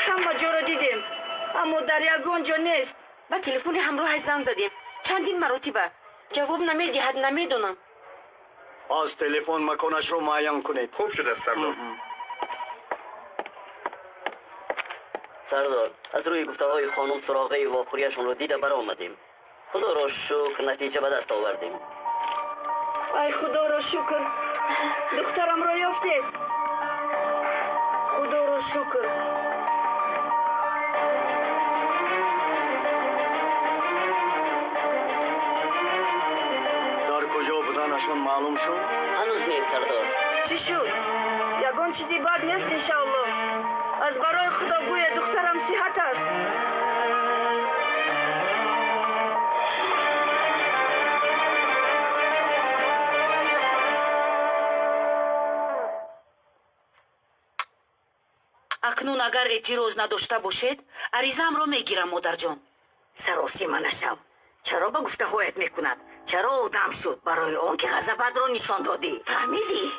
همه جا رو دیدیم اما در یگان جا نیست. با تلفن همراهش زنگ زدیم چندین مرتبه جواب نمیدهد نمیدونم. از تلفن مکانش رو معین کنید خوب شده سردار سردار از روی گفته های خانم سراغه واخوریشون رو دیده برآمدیم خدا را شکر نتیجه به دست آوردیم ای خدا را شکر دخترم را یافتید. خدا را شکر. در کجا بودنشون معلوم شد هنوز نیست سردار چی شد؟ یگان چیزی بد نیست انشاءالله. از برای خدا گوی دخترم صحت است. اکنون اگر اعتراض نداشته باشید عریضم رو میگیرم مادر جان. سراسی منشم چرا با گفته هایت میکند؟ چرا آدم شد برای اون که غضبت رو نشان دادی؟ فهمیدی؟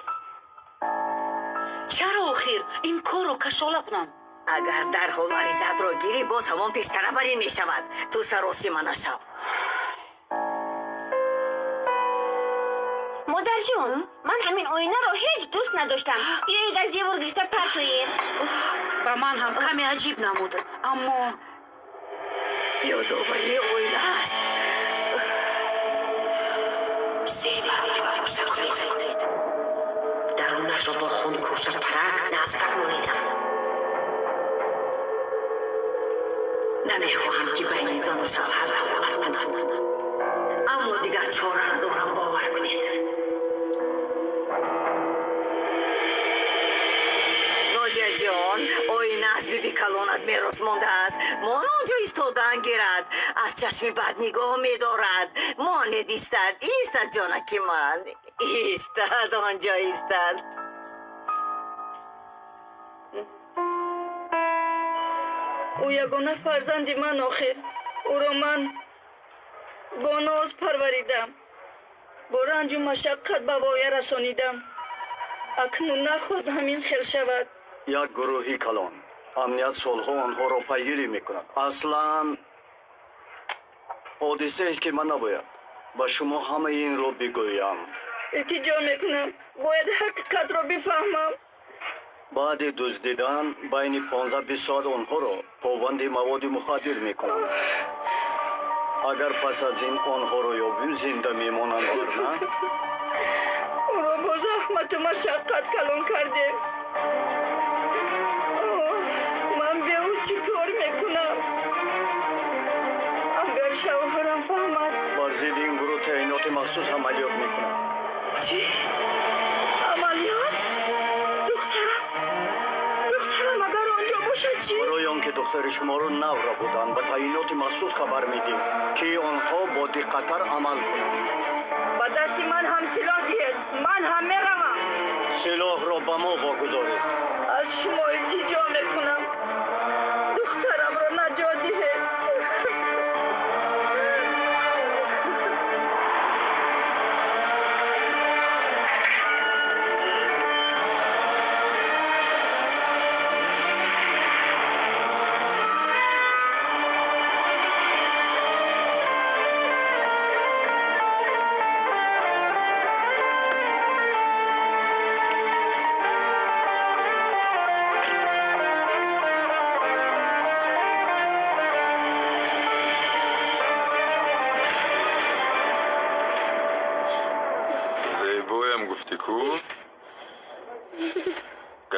چرا آخر این کار رو کشاله کنم؟ اگر در حال عریضت را گیری باز همان پیشتره بری میشود. تو سراسی منشم. مادر جون من همین آینه رو هیچ دوست نداشتم. بیایید از دیوار گرفته پرت کنیم. با من هم کمی عجیب نمود اما یادآوری اویله است. سه مرتبه پشت سر زدید. درونش را با خون کوچه پرک نزدیدم. نمیخواهم که بین زن و شوهر رقابت کند. اما دیگر چاره ندارم باور کنید. نازیه جان آینه از بیبی کلانت میراث مانده است. مان آنجا ایستادن گیرد. از چشم بد نگاه میدارد. ماند ایستد. ایستد جانکی من. ایستد آنجا ایستد. او یگانه فرزند من آخر. او را من با ناز پروریدم. با رنج و مشقت به وایه رسانیدم. اکنون نخود همین خیل شود. یک گروهی کلان امنیت صلح آنها را پیگیری میکند اصلا حادثه است که من نباید به شما همه این را بگویم. التجا میکنم باید حقیقت را بفهمم. بعد دزدیدن بین 15-20 ساعت آنها را پابند مواد مخدر میکنند. اگر پس از این آنها را یابیم زنده میمانند ورنه او را با زحمت و مشقت کلان کردیم. من به او چی کار میکنم؟ اگر شوهرم فهمد بر ضد این گروه تعینات مخصوص عملیات میکنند. چی؟ عملیات؟ دخترم اگر آنجا باشد چی؟ برای آنکه دختر شما را نورا بودند به تعینات مخصوص خبر میدیم که آنها با دقت‌تر عمل کنند. با دست من هم سلاح دهید. من هم میروم. سلاح را به ما واگذارید. از شما التجا میکنم دخترم را نجات دهید.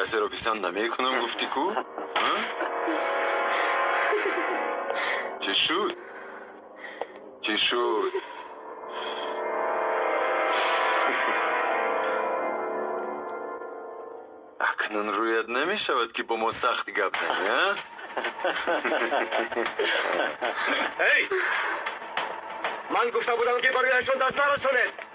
کسی رو پسند نمیکنم گفتی کو؟ ها؟ چی شد؟ چی شد؟ اکنون رویت نمی شود که با ما سخت گپ زنی ها؟ هی من گفته بودم که برایشون دست نرسونید.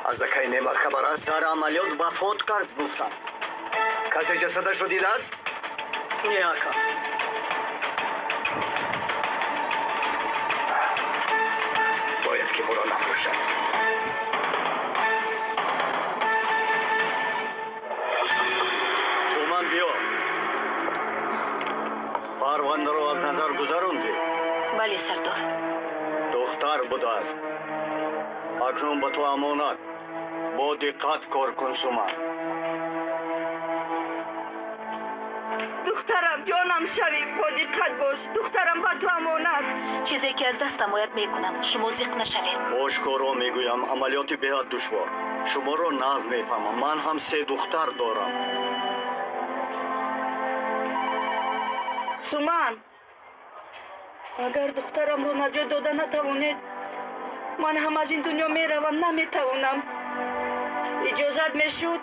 از اکی نعمت خبر است در عملیات وفات کرد گفتن. کسی جسدش رو دیده است؟ نه آقا. باید که برو نفروشد. سومن بیا. پرونده رو از نظر گذروندی؟ بله سردار. دختر بوده است. اکنون به تو امانت. با دقت کار کن سومن. دخترم جانم شوی با دقت باش. دخترم با تو امانت. چیزی که از دستم باید میکنم شما زیق نشوید. خوشکارا میگویم عملیات بهت دشوار. شما رو ناز میفهمم. من هم 3 دختر دارم. سومن اگر دخترم رو نجات داده نتوانید من هم از این دنیا میروم. نمیتوانم. اجازت میشد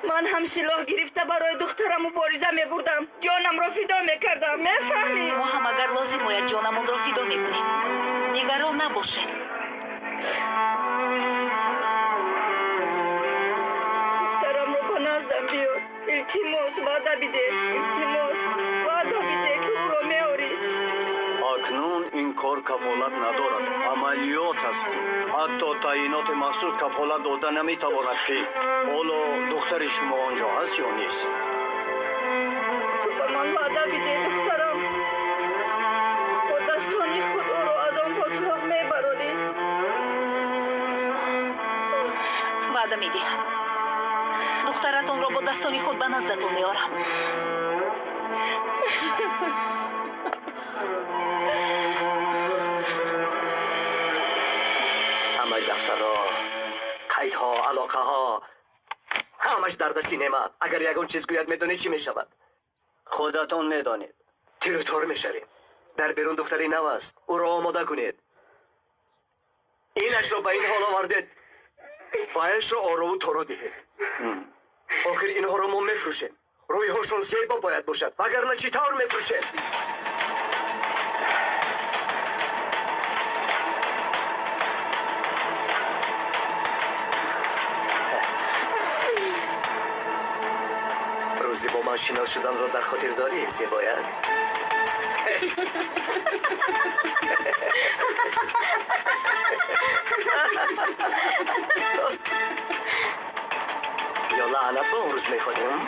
من هم سلاح گرفته برای دخترم مبارزه میبردم. جانم را فدا میکردم. میفهمی؟ ما هم اگر لازم باید جانمون را فدا میکنیم. نگران نباشید. دخترم رو به نزدم بیار. التماس وعده بده. التماس وعده بده که او را میاری. اکنون این کار کفالت ندارد. عملیات است. حتی تعیینات مخصوص کفالت داده نمیتواند که حالا دختر شما آنجا هست یا نیست؟ تو به من وعده بده دخترم با دستانی خود او را از آن باطلاق میبراری. وعده میدهم دخترتان را با دستانی خود به نزدتون میارم. همه دفترها، قیدها، علاقه ها همش در دست نعمت. اگر یگان چیز گوید میدونید چی میشود؟ خودتان میدانید. تیروتار میشوید. در بیرون دختری نو است. او را آماده کنید. اینش را به این حال آوردید. بایش را آرو تو را دهید. آخر اینها را ما میفروشیم. روی هاشون زیبا باید باشد. وگرنه چی طور میفروشیم؟ روزی با من شناس شدن را در خاطر داری زیبایک؟ یا لعنت با اون روز میخوریم؟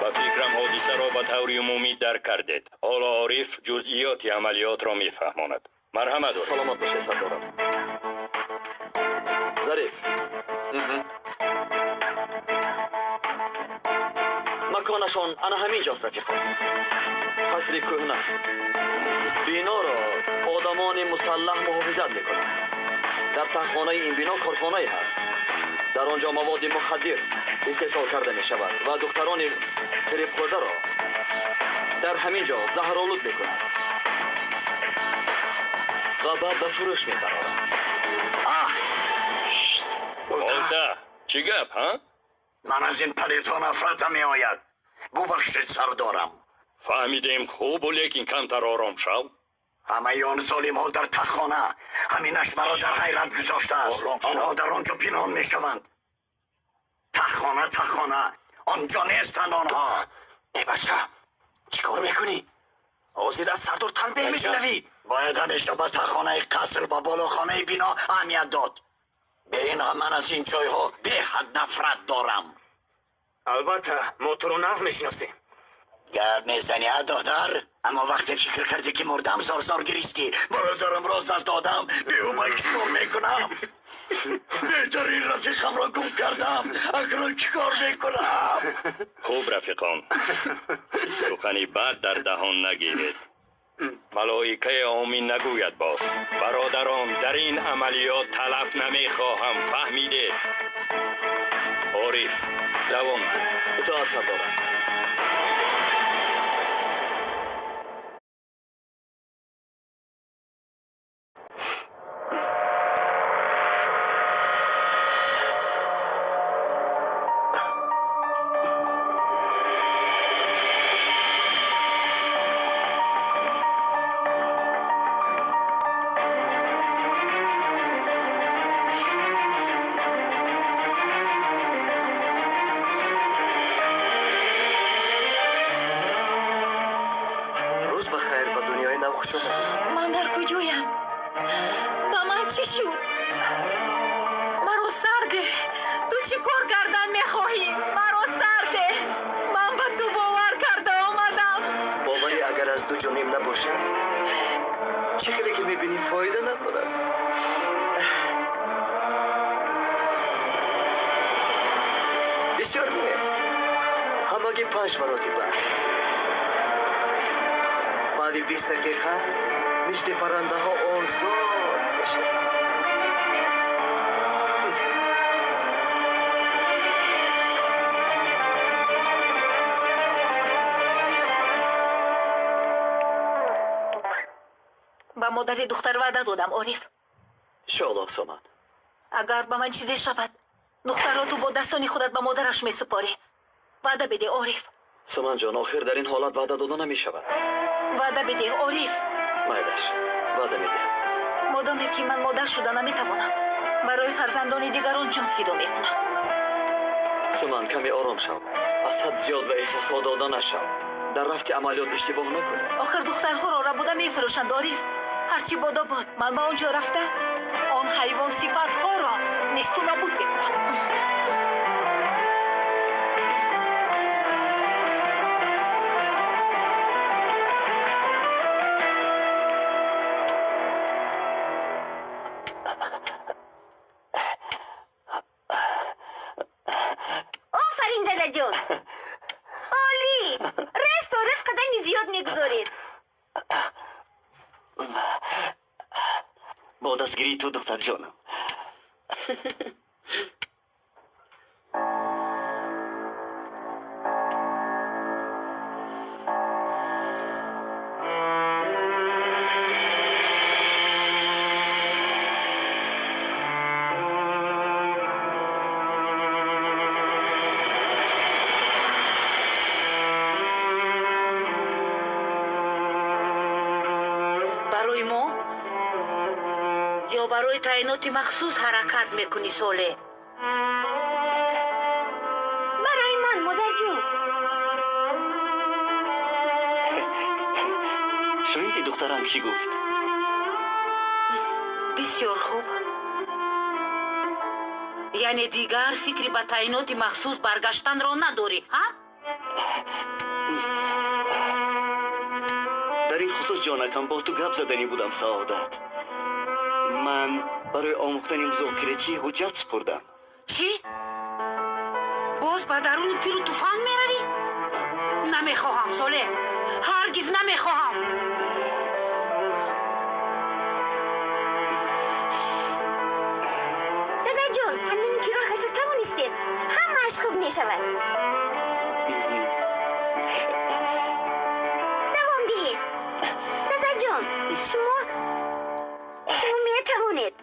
با فکرم حادثه را به طور عمومی درک کردید. حالا عارف جزئیات عملیات را میفهماند. مرحمت دارید. سلامت باشه سردارم. ظریف. مکانشان انا همینجاست رفیقان. قصر کهنه. بینا را آدمان مسلح محافظت میکنند. در تخانه این بینا کارخانه هست. در آنجا مواد مخدر استحصال کرده می شود و دختران فریب خورده را در همینجا زهرآلود میکنند و بعد به فروش میبرند. بولده چی گپ ها؟ من از این پلیتان نفرتم می آید. ببخشید سردارم. فهمیدیم خوب و لیکن کمتر آرام شو. همه آن ظالم ها در تخانه همینش مرا در حیرت گذاشته است. آنها در آنجا پنهان می شوند. تخانه آنجا نیستند آنها. ای بچه چیکار میکنی؟ حاضر از سردار تنبیه میشنوی؟ باید همیشه به تخانه قصر و بالاخانه بینا اهمیت داد. به این هم من از این جایها به حد نفرت دارم. البته ما تو رو نقض میشناسیم. گرد میزنی دختر؟ اما وقتی فکر کردی که مردم زار گریستی برادرم را از دست دادم به اومای چیکار میکنم؟ بهترین رفیقم را گم کردم اکنون چیکار میکنم؟ خوب رفیقان، سخنی بد در دهان نگیرید. ملائکه آمین نگوید باز. برادران، در این عملیات تلف نمیخواهم، فهمیدید؟ عارف، دوام. اطاعت سردارم. روز بخیر، به دنیای نو خوش اومدید. من در کجایم؟ با من چی شد؟ مرا سرده. تو چی کار کردن میخواهی؟ مرا سرده. من به تو باور کرده آمدم. باوری اگر از دو جانب نباشد چیزی که میبینی فایده ندارد. بسیار میه. همگی 5 مراتب بعد 20 دقیقه مثل پرنده ها آزاد میشه. با مادر دختر وعده دادم عارف. شالا سامان. اگر به من چیزی شود دختر را تو با دستانی خودت به مادرش میسپاری. وعده بده عارف. سامان جان، آخر در این حالت وعده داده نمی شود. وعده بده عارف. مایدش وعده میده. مادامی که من مادر شده نمیتوانم برای فرزندان دیگران جان فدا میکنم. سامان کمی آرام شو. از حد زیاد به احساسات داده نشو. در رفت عملیات اشتباه نکنی. آخر دخترها را بوده میفروشند عارف. هرچی بادا باد من به آنجا رفته آن حیوان صفتها را نیست و نابود میکنم. آفرین دادا جون. عالی. رست و رست قدمی زیاد میگذارید. با دستگیری تو دختر جانم. برای ما یا برای تعینات مخصوص حرکت میکنی ساله؟ برای من مادر جون. شنیدی دخترم چی گفت؟ بسیار خوب. یعنی دیگر فکری به تعینات مخصوص برگشتن را نداری، ها؟ در این خصوص جانکم با تو گپ زدنی بودم سعادت. من برای آموختن مذاکره چی حجت سپردم. چی؟ باز به درون تیر و توفان میروی؟ نمیخواهم ساله. هرگز نمیخواهم. دادا جون، همین که راهش رو توانستید. همه‌اش خوب میشود. دوام دهید. دادا جون، شما میتوانید.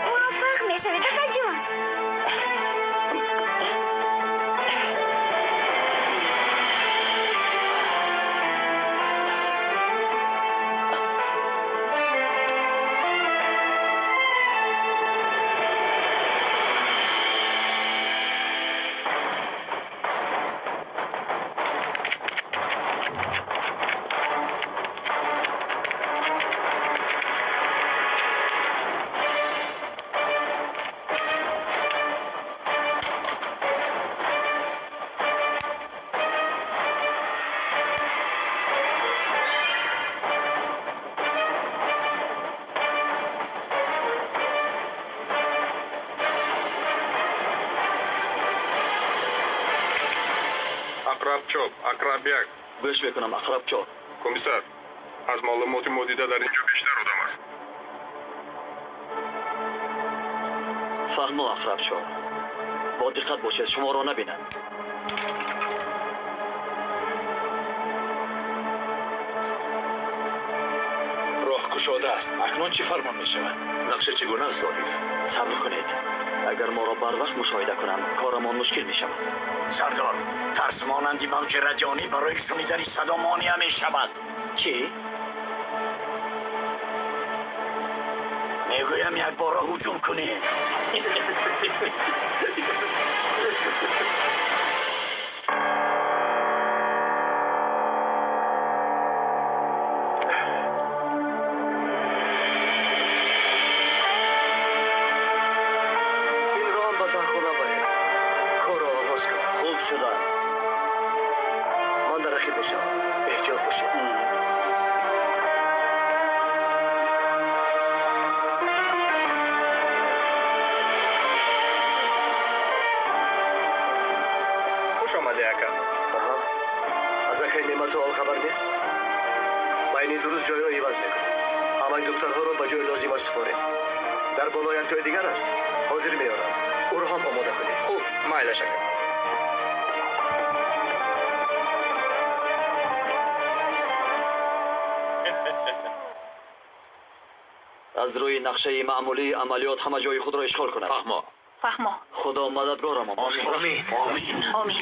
موفق میشوید دادا جون. اقرب چوب اقرب یک گوش میکنم اقرب چوب. کمیسر از معلومات مدیده در اینجا بیشتر آدم است فهمو اقرب چوب. با دقت باشید شما را نبینند. راه گشاده است. اکنون چی فرمان می شود؟ نقشه چگونه است عارف؟ صبر کنید. اگر ما را بر وقت مشاهده کنند کارمان مشکل می شود. سردار ترس مانندی موج رادیونی برای شنیدن صدا مانع می شود. چی؟ میگویم یک بار هجوم کنید. این راه به تاخونه باید. کار را آغاز کن. خوب شده است. من در رخیب باشم. احتیاط باشید. خوش آمده اکا. از اکای نعمت و آل خبر نیست؟ ما این دو روز جای را عوض میکنم. اما این دخترها را به جای لازم است سپارید. در بالا یک جای دیگر است. حاضر میارم. او را هم آماده کنید. خوب مایلش اکا. از روی نقشه معمولی عملیات همه جای خود را اشغال کنند. فهمو. خدا مددگارم باشد. آمین آمین.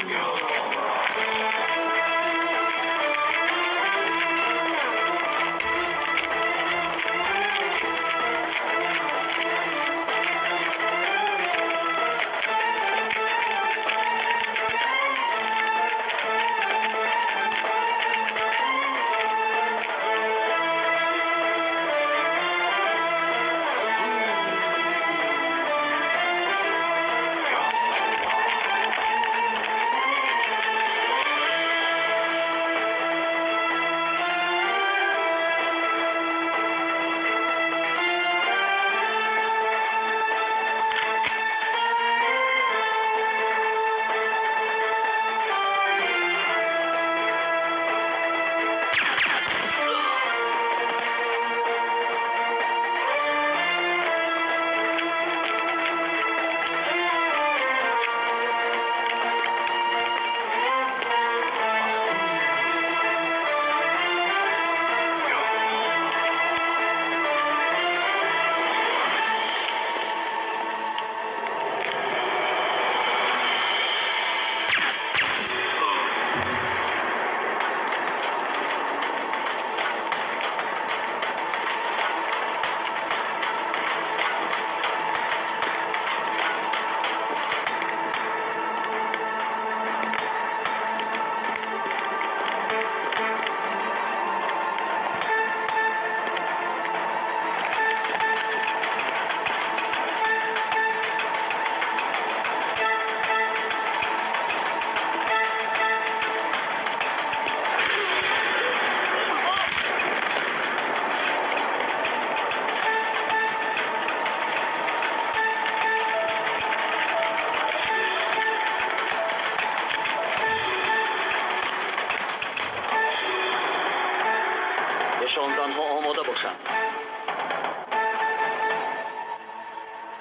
نشانزنها آماده باشند.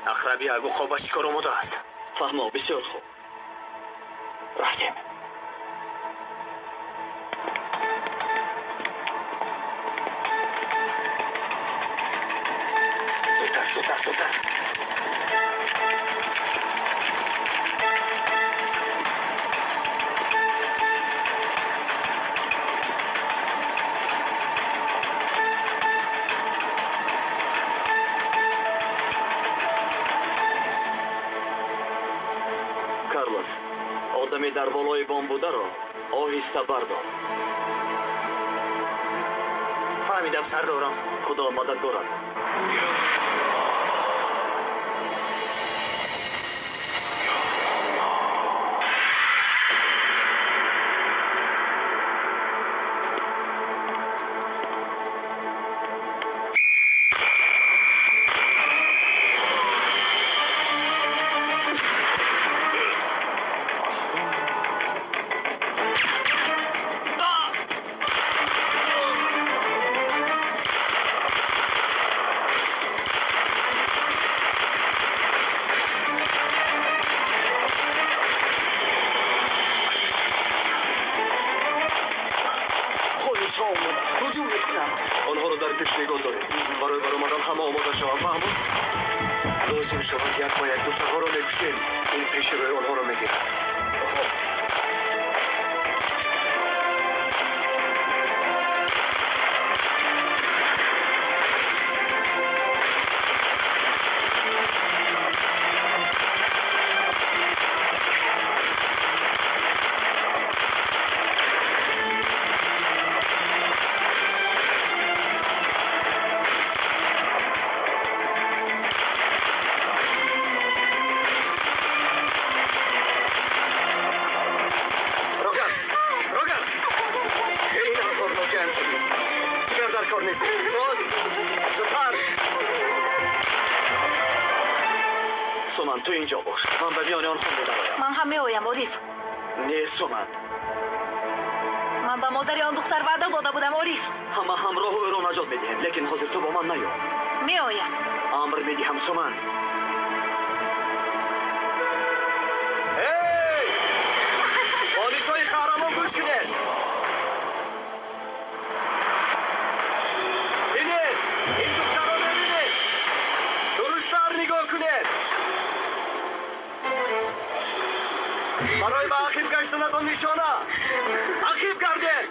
اقربی اگو خواب شکار آماده است. فهمو بسیار خوب. رفتیم. زودتر. کارلوس، آدمی در بالای بام بوده را آهسته بردار. فهمیدم سردارم. خدا مددگارت. شما فهمون؟ لازم شما یک با یک دخترها رو میکشین. این پیش روی آنها رو میگیرد. سومن تو اینجا باش. من به میان آنها میدوایم. من هم میآیم عارف. نه سومن. من به مادر آن دختر وعده داده بودم عارف. همه همراه او را نجات میدهیم، لیکن حاضر تو با من نیا. میآیم. امر میدهم سومن. پلیسای قهرمان گوش کنید. ببینید این دختر رو ببینید. درست‌تر نگاه کنید. برای به عقیب گشتنتان نشانه عقیب گردید.